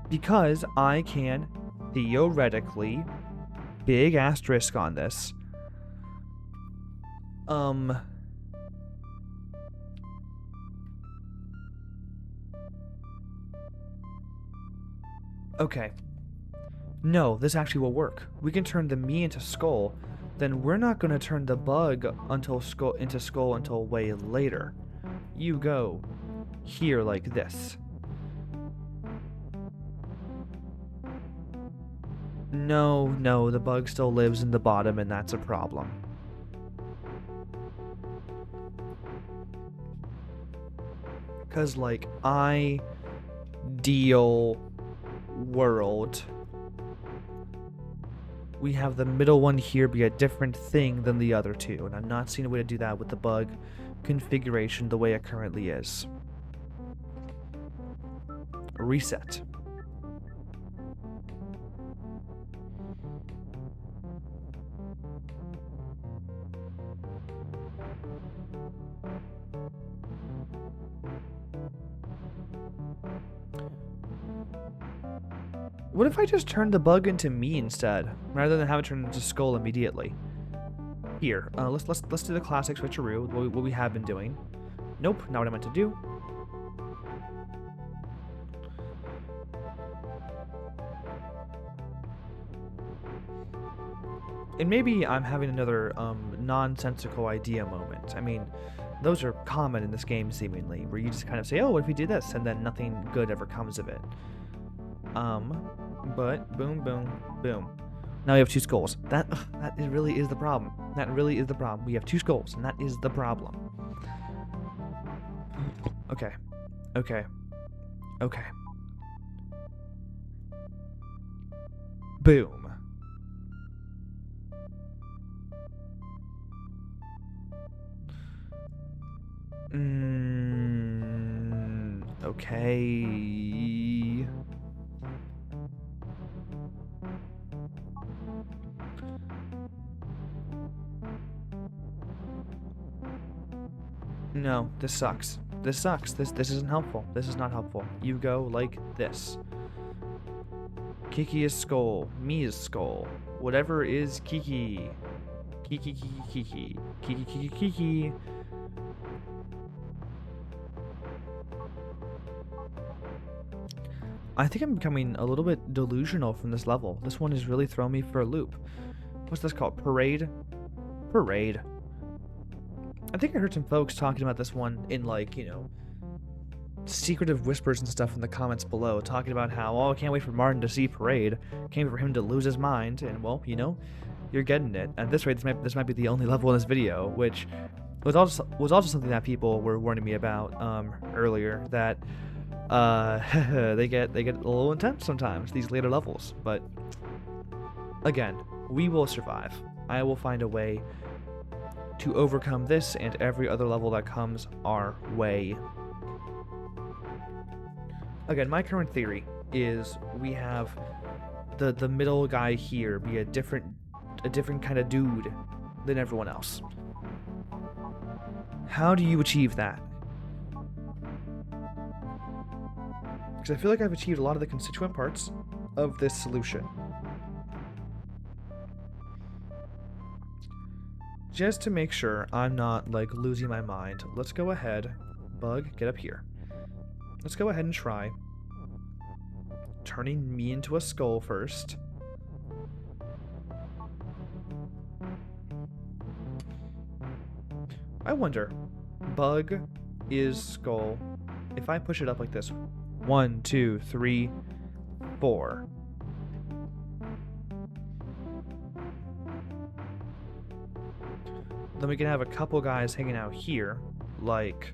Because I can, theoretically, big asterisk on this. Okay. No, this actually will work. We can turn the me into skull. Then we're not going to turn the bug into skull until way later. You go here like this. No, the bug still lives in the bottom, and that's a problem. Because, like, ideal world, we have the middle one here be a different thing than the other two, and I'm not seeing a way to do that with the bug configuration the way it currently is. Reset. What if I just turned the bug into me instead, rather than have it turn into skull immediately? Here, let's do the classic switcheroo, what we have been doing. Nope, not what I meant to do. And maybe I'm having another nonsensical idea moment. I mean, those are common in this game seemingly, where you just kind of say, oh, what if we do this, and then nothing good ever comes of it. But boom, boom, boom. Now we have 2 skulls. That really is the problem. That really is the problem. We have 2 skulls, and that is the problem. Okay. Boom. Okay. No, this sucks. This sucks. This isn't helpful. This is not helpful. You go like this. Kiki is skull. Me is skull. Whatever is Kiki. Kiki, Kiki, Kiki. Kiki, Kiki, Kiki. I think I'm becoming a little bit delusional from this level. This one is really throwing me for a loop. What's this called? Parade? Parade. I think I heard some folks talking about this one in, like, you know, secretive whispers and stuff in the comments below, talking about how, oh, I can't wait for Martin to see Parade. Can't wait for him to lose his mind. And, well, you know, you're getting it. At this rate, this might be the only level in this video, which was also something that people were warning me about earlier, that they get a little intense sometimes, these later levels. But again, we will survive. I will find a way to overcome this and every other level that comes our way. Again, my current theory is we have the middle guy here be a different kind of dude than everyone else. How do you achieve that? Because I feel like I've achieved a lot of the constituent parts of this solution. Just to make sure I'm not, like, losing my mind, let's go ahead. Bug, get up here. Let's go ahead and try turning me into a skull first. I wonder, bug is skull. If I push it up like this, 1, 2, 3, 4. Then we can have a couple guys hanging out here, like...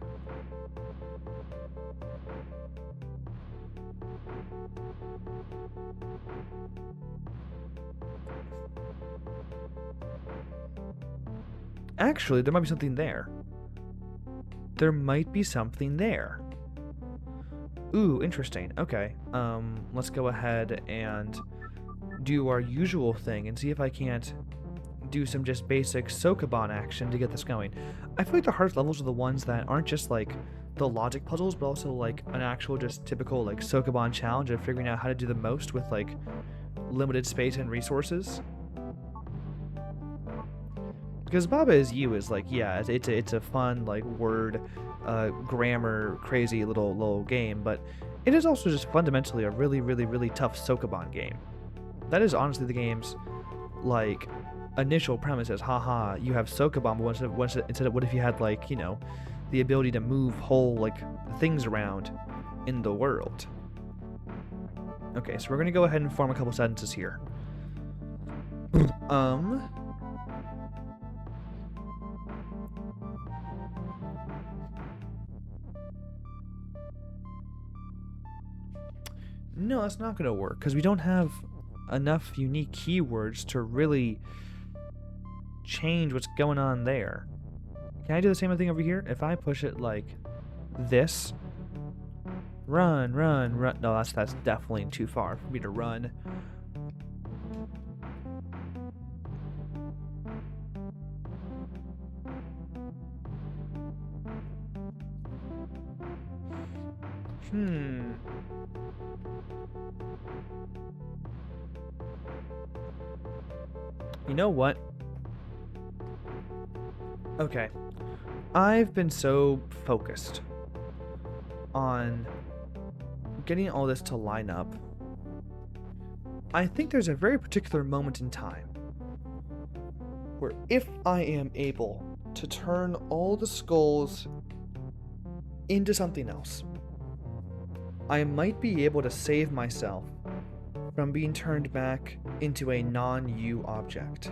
Actually, there might be something there. There might be something there. Ooh, interesting. Okay. Let's go ahead and do our usual thing and see if I can't do some just basic Sokoban action to get this going. I feel like the hardest levels are the ones that aren't just like the logic puzzles, but also like an actual just typical like Sokoban challenge of figuring out how to do the most with like limited space and resources. Because Baba Is You is like, yeah, it's a fun like word, grammar crazy little game, but it is also just fundamentally a really tough Sokoban game. That is honestly the game's like initial premise is, haha, you have Sokoban, but instead of what if you had like, you know, the ability to move whole like things around in the world. Okay, so we're gonna go ahead and form a couple sentences here. No, that's not gonna work because we don't have enough unique keywords to really change what's going on there. Can I do the same thing over here? If I push it like this, run. No, that's definitely too far for me to run. You know what? Okay. I've been so focused on getting all this to line up. I think there's a very particular moment in time where if I am able to turn all the skulls into something else, I might be able to save myself from being turned back into a non-you object.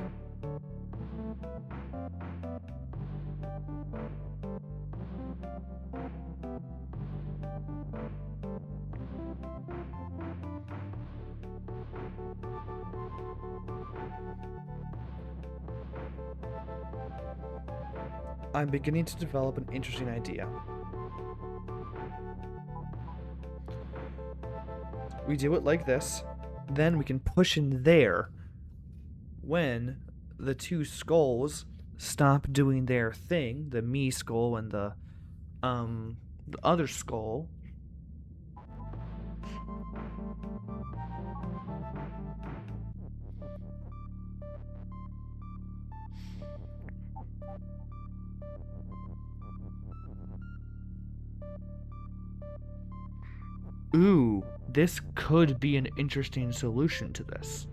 I'm beginning to develop an interesting idea. We do it like this, then we can push in there when the two skulls stop doing their thing, the me skull and the other skull. Ooh, this could be an interesting solution to this.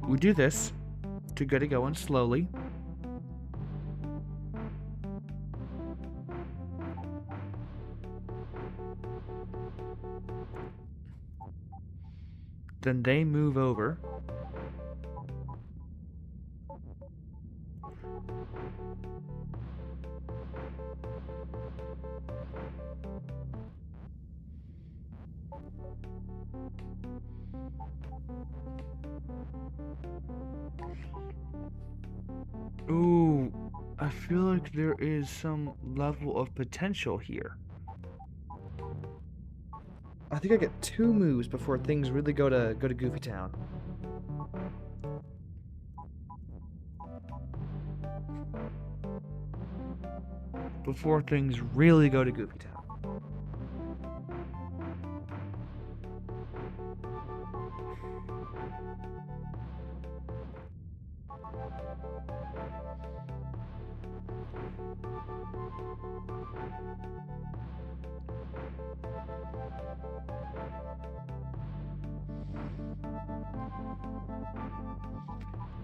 We do this to get it going slowly. Then they move over. Ooh, I feel like there is some level of potential here. I think I get 2 moves before things really go to Goofy Town. Before things really go to Goofy Town.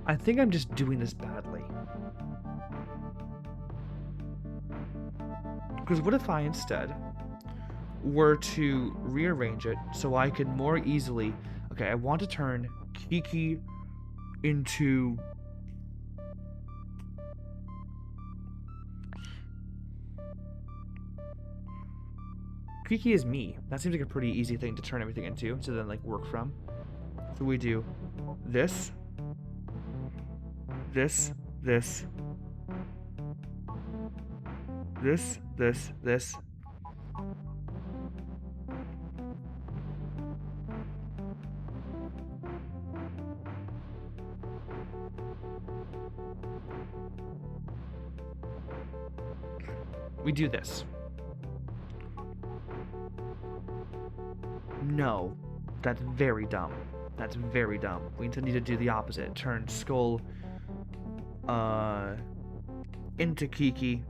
I think I'm just doing this badly. Because what if I instead were to rearrange it so I could more easily... Okay, I want to turn Kiki into... Kiki is me. That seems like a pretty easy thing to turn everything into, to then, like, work from. So we do this, this, this, this, this, this. We do this. No, that's very dumb. That's very dumb. We need to do the opposite. Turn Skull into Kiki,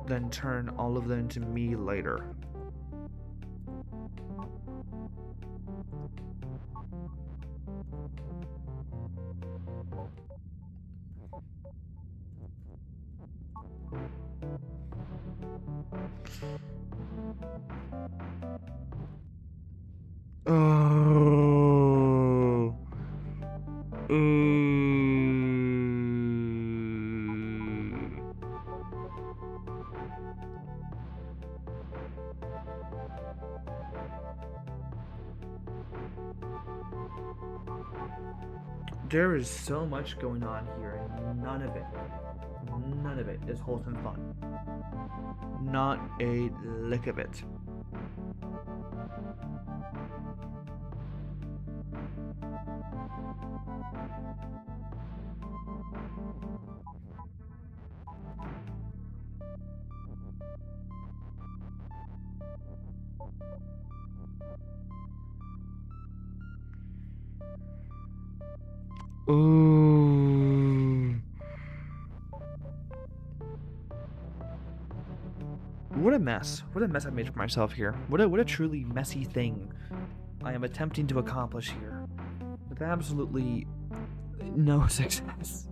then turn all of them into me later. Oh. There is so much going on here, and none of it is wholesome fun. Not a lick of it. Ooh. What a mess. What a mess I've made for myself here. What a truly messy thing I am attempting to accomplish here. With absolutely no success.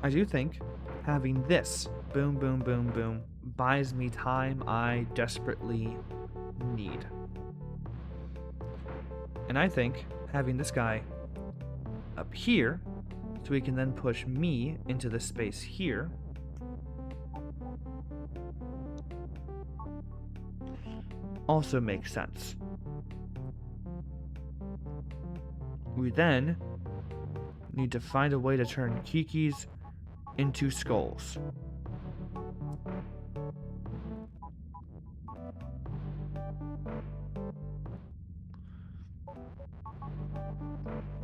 I do think having this boom, boom, boom, boom buys me time I desperately need. And I think having this guy up here, so we can then push me into the space here, also makes sense. We then need to find a way to turn Kikis into skulls.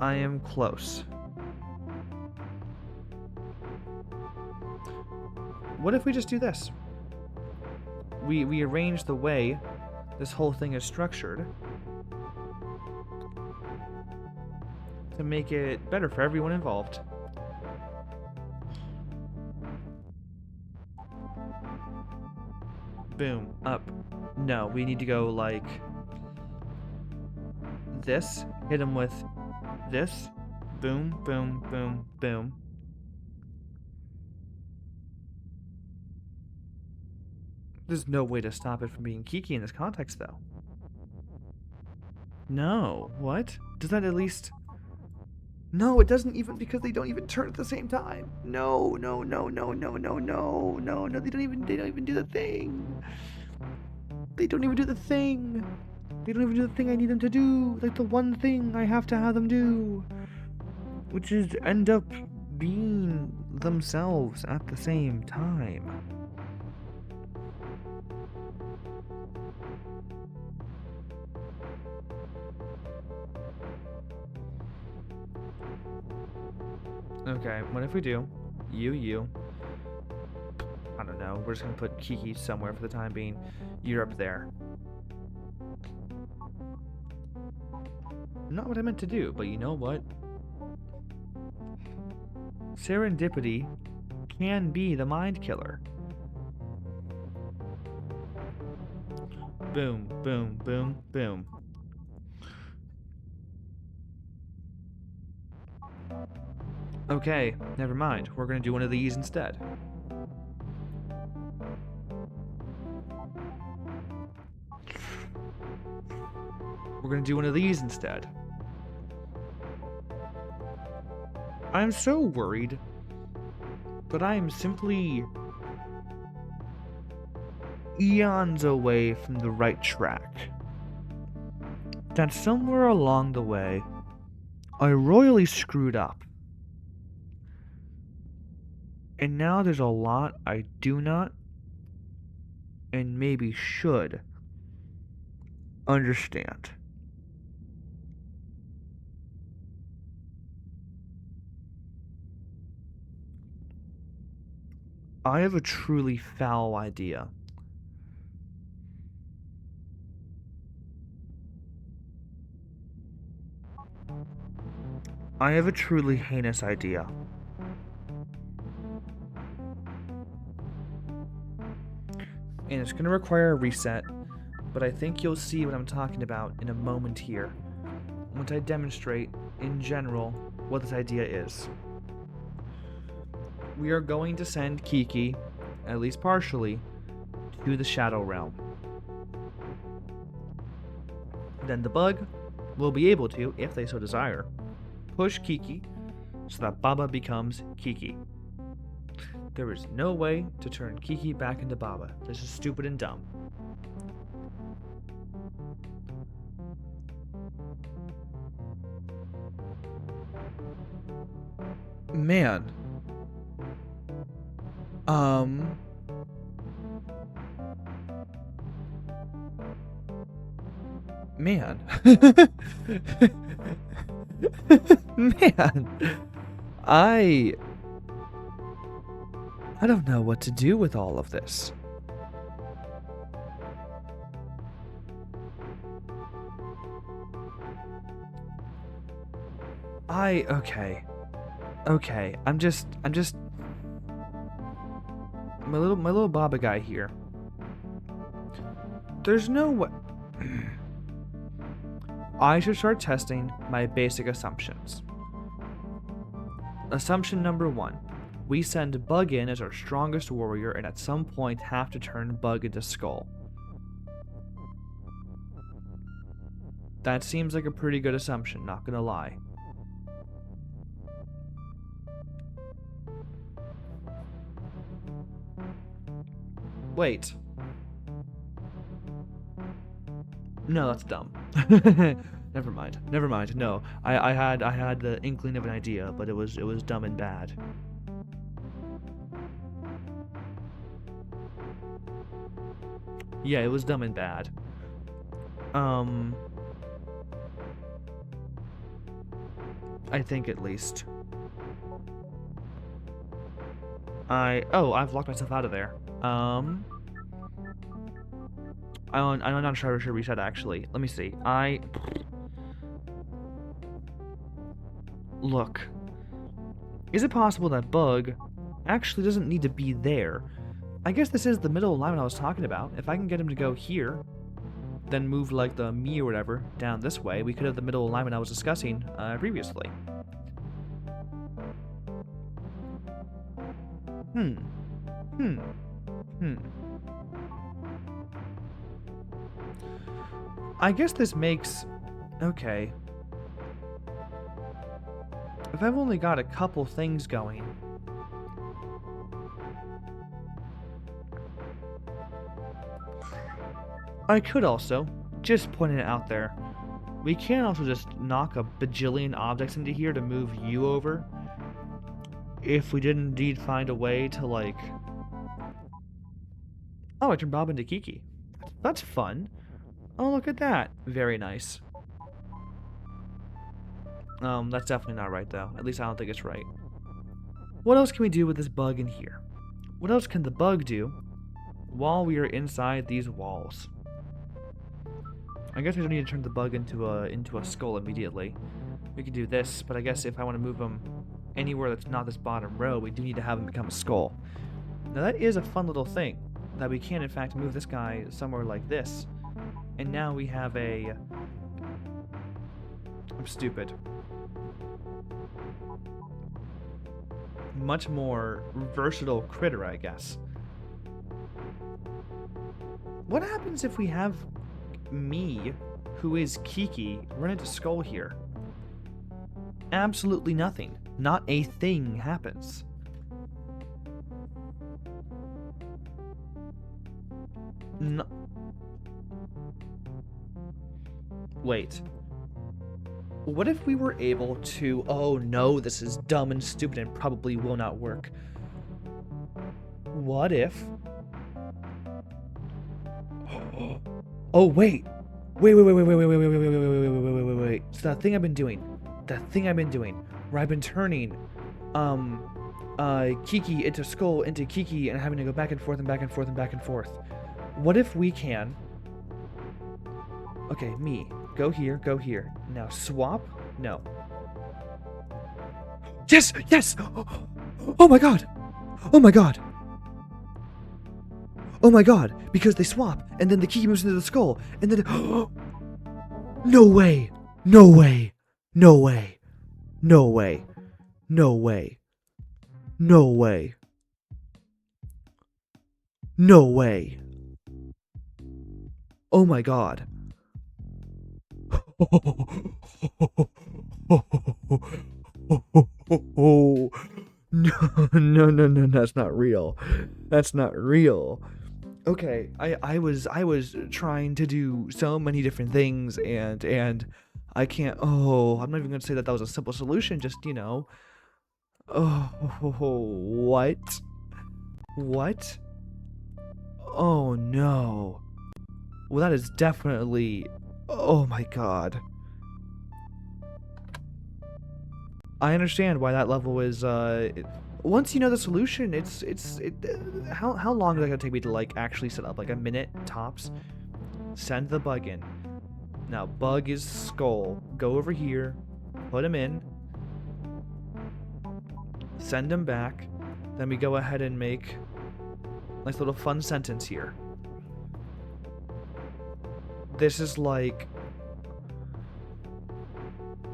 I am close. What if we just do this? We arrange the way this whole thing is structured to make it better for everyone involved. Boom, up. No, we need to go like this, hit him with this, boom, boom, boom, boom. There's no way to stop it from being Kiki in this context, though. No, what? Does that at least... No, it doesn't even, because they don't even turn at the same time. No, no, no, no, no, no, no, no, no, they don't even do the thing. They don't even do the thing. They don't even do the thing I need them to do. Like the one thing I have to have them do. Which is end up being themselves at the same time. Okay, what if we do? You. I don't know. We're just gonna put Kiki somewhere for the time being. You're up there. Not what I meant to do, but you know what? Serendipity can be the mind killer. Boom, boom, boom, boom. Okay, never mind. We're gonna do one of these instead. We're gonna do one of these instead. I'm so worried, but I am simply eons away from the right track. That somewhere along the way, I royally screwed up. And now there's a lot I do not, and maybe should, understand. I have a truly foul idea. I have a truly heinous idea. And it's going to require a reset, but I think you'll see what I'm talking about in a moment here, once I demonstrate, in general, what this idea is. We are going to send Kiki, at least partially, to the Shadow Realm. Then the bug will be able to, if they so desire, push Kiki so that Baba becomes Kiki. There is no way to turn Kiki back into Baba. This is stupid and dumb. Man. Man. Man. I don't know what to do with all of this. Okay. I'm just my little Baba guy here. There's no way. I should start testing my basic assumptions. Assumption number 1. We send Bug in as our strongest warrior and at some point have to turn Bug into Skull. That seems like a pretty good assumption, not gonna lie. Wait. No, that's dumb. Never mind. No, I had the inkling of an idea, but it was dumb and bad. Yeah, it was dumb and bad. I think at least. I've locked myself out of there. I'm not sure I should reset actually. Let me see. Look. Is it possible that Bug actually doesn't need to be there? I guess this is the middle alignment I was talking about. If I can get him to go here, then move like the me or whatever down this way, we could have the middle alignment I was discussing previously. I guess this makes... Okay. If I've only got a couple things going... I could also, just pointing it out there, we can also just knock a bajillion objects into here to move you over. If we did indeed find a way to, like... Oh, I turned Bob into Kiki. That's fun. Oh, look at that. Very nice. That's definitely not right, though. At least I don't think it's right. What else can we do with this bug in here? What else can the bug do while we are inside these walls? I guess we don't need to turn the bug into a skull immediately. We could do this, but I guess if I want to move him anywhere that's not this bottom row, we do need to have him become a skull. Now that is a fun little thing, that we can in fact move this guy somewhere like this. And now we have a... I'm stupid. much more versatile critter, I guess. What happens if we have me, who is Kiki, run into Skull here? Absolutely nothing. Not a thing happens. No. Wait. What if we were able to... Oh no, this is dumb and stupid and probably will not work. What if... Oh, wait. Wait. So that thing I've been doing, where I've been turning, Kiki into Skull into Kiki and having to go back and forth and back and forth and back and forth. What if we can... Okay, me. Go here, go here. Now swap? No. Yes! Yes! Oh my god! Oh my god! Oh my god! Because they swap, and then the Kiki moves into the Skull, and then... No way! No way! No way! No way! No way! No way! No way! Oh my god! No, that's not real. That's not real. Okay, I was trying to do so many different things and I can't. Oh, I'm not even gonna say that was a simple solution. Just, you know. Oh, what? What? Oh no. Well, that is definitely... Oh my god. I understand why that level is, once you know the solution, how long is that gonna take me to, like, actually set up? Like, a minute, tops? Send the bug in. Now, bug is Skull. Go over here, put him in, send him back, then we go ahead and make a nice little fun sentence here. This is like...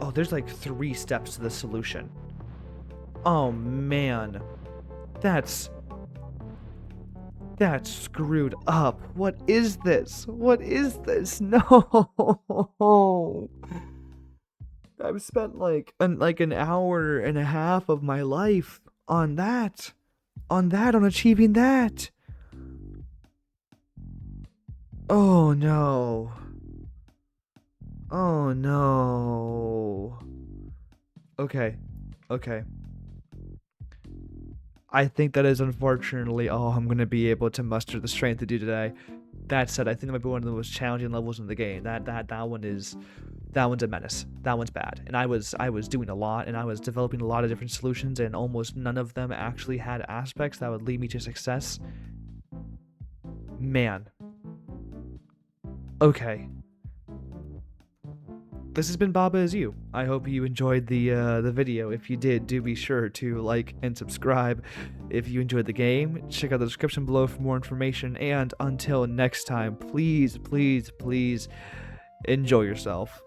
Oh, there's like 3 steps to the solution. Oh, man. That's screwed up. What is this? What is this? No. I've spent like an hour and a half of my life on that. On achieving that. Oh no. Oh no. Okay. I think that is unfortunately all I'm going to be able to muster the strength to do today. That said, I think that might be one of the most challenging levels in the game. That one's a menace. That one's bad. And I was doing a lot, and I was developing a lot of different solutions, and almost none of them actually had aspects that would lead me to success. Man. Okay. This has been Baba Is You. I hope you enjoyed the video. If you did, do be sure to like and subscribe. If you enjoyed the game, check out the description below for more information. And until next time, please enjoy yourself.